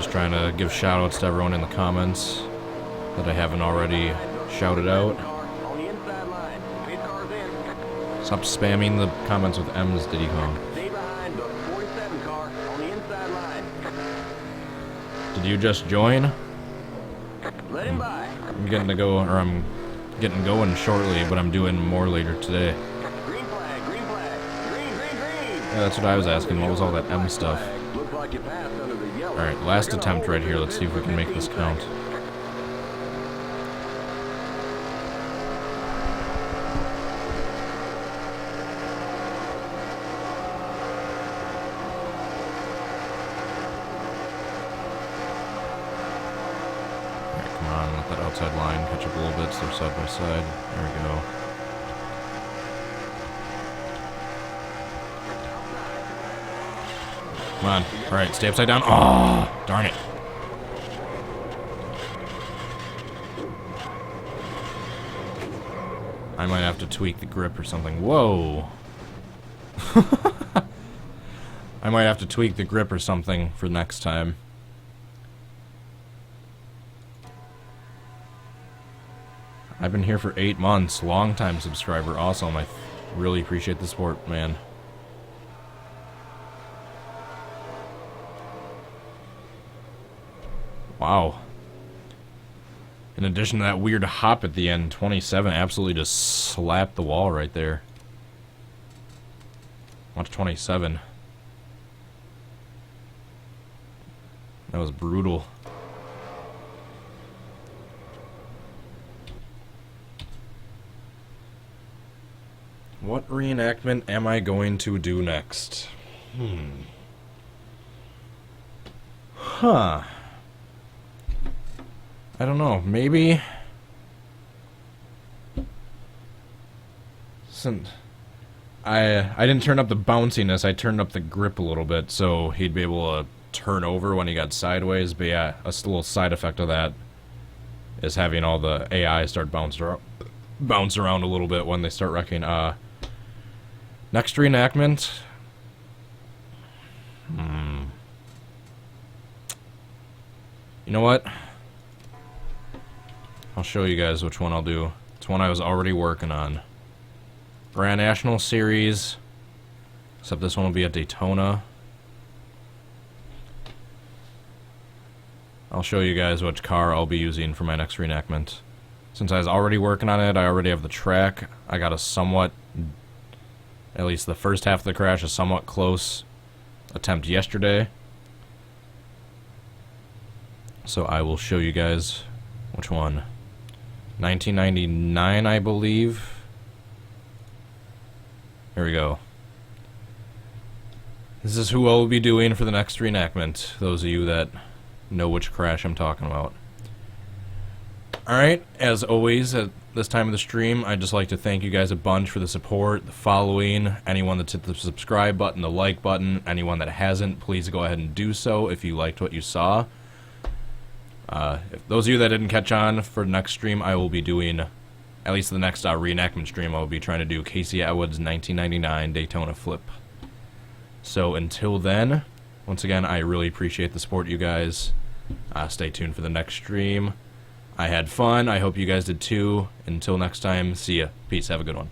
Just trying to give shout-outs to everyone in the comments that I haven't already shouted out. On the inside line. Pace cars in. Stop spamming the comments with M's Diddy Kong. Stay behind the 47 car on the inside line. Did you just join? Let him by. I'm getting to go, or I'm getting going shortly, but I'm doing more later today. Green flag, green flag. Green, green, green. Yeah, that's what I was asking. What was all that M stuff? Looks like you passed under the yellow. Alright, last attempt right here. Let's see if we can make this count. Alright, come on. Let that outside line catch up a little bit so they're side by side. There we go. Come on. Alright, stay upside down. Oh, darn it. I might have to tweak the grip or something. Whoa. I might have to tweak the grip or something for next time. I've been here for 8 months. Long-time subscriber. Awesome. I really appreciate the support, man. Wow. In addition to that weird hop at the end, 27 absolutely just slapped the wall right there. Watch 27. That was brutal. What reenactment am I going to do next? Huh. I don't know, maybe... I didn't turn up the bounciness, I turned up the grip a little bit, so he'd be able to turn over when he got sideways, but yeah, a little side effect of that is having all the AI start bounce around a little bit when they start wrecking. Next reenactment... You know what? I'll show you guys which one I'll do. It's one I was already working on. Grand National Series. Except this one will be at Daytona. I'll show you guys which car I'll be using for my next reenactment. Since I was already working on it, I already have the track. I got a somewhat, at least the first half of the crash, a somewhat close attempt yesterday. So I will show you guys which one. 1999, I believe. Here we go. This is who I will be doing for the next reenactment. Those of you that know which crash I'm talking about. Alright, as always, at this time of the stream, I'd just like to thank you guys a bunch for the support, the following, anyone that's hit the subscribe button, the like button, anyone that hasn't, please go ahead and do so if you liked what you saw. If those of you that didn't catch on for the next stream, I will be doing, at least the next reenactment stream, I will be trying to do Casey Atwood's 1999 Daytona Flip. So until then, once again, I really appreciate the support, you guys. Stay tuned for the next stream. I had fun. I hope you guys did too. Until next time, see ya. Peace. Have a good one.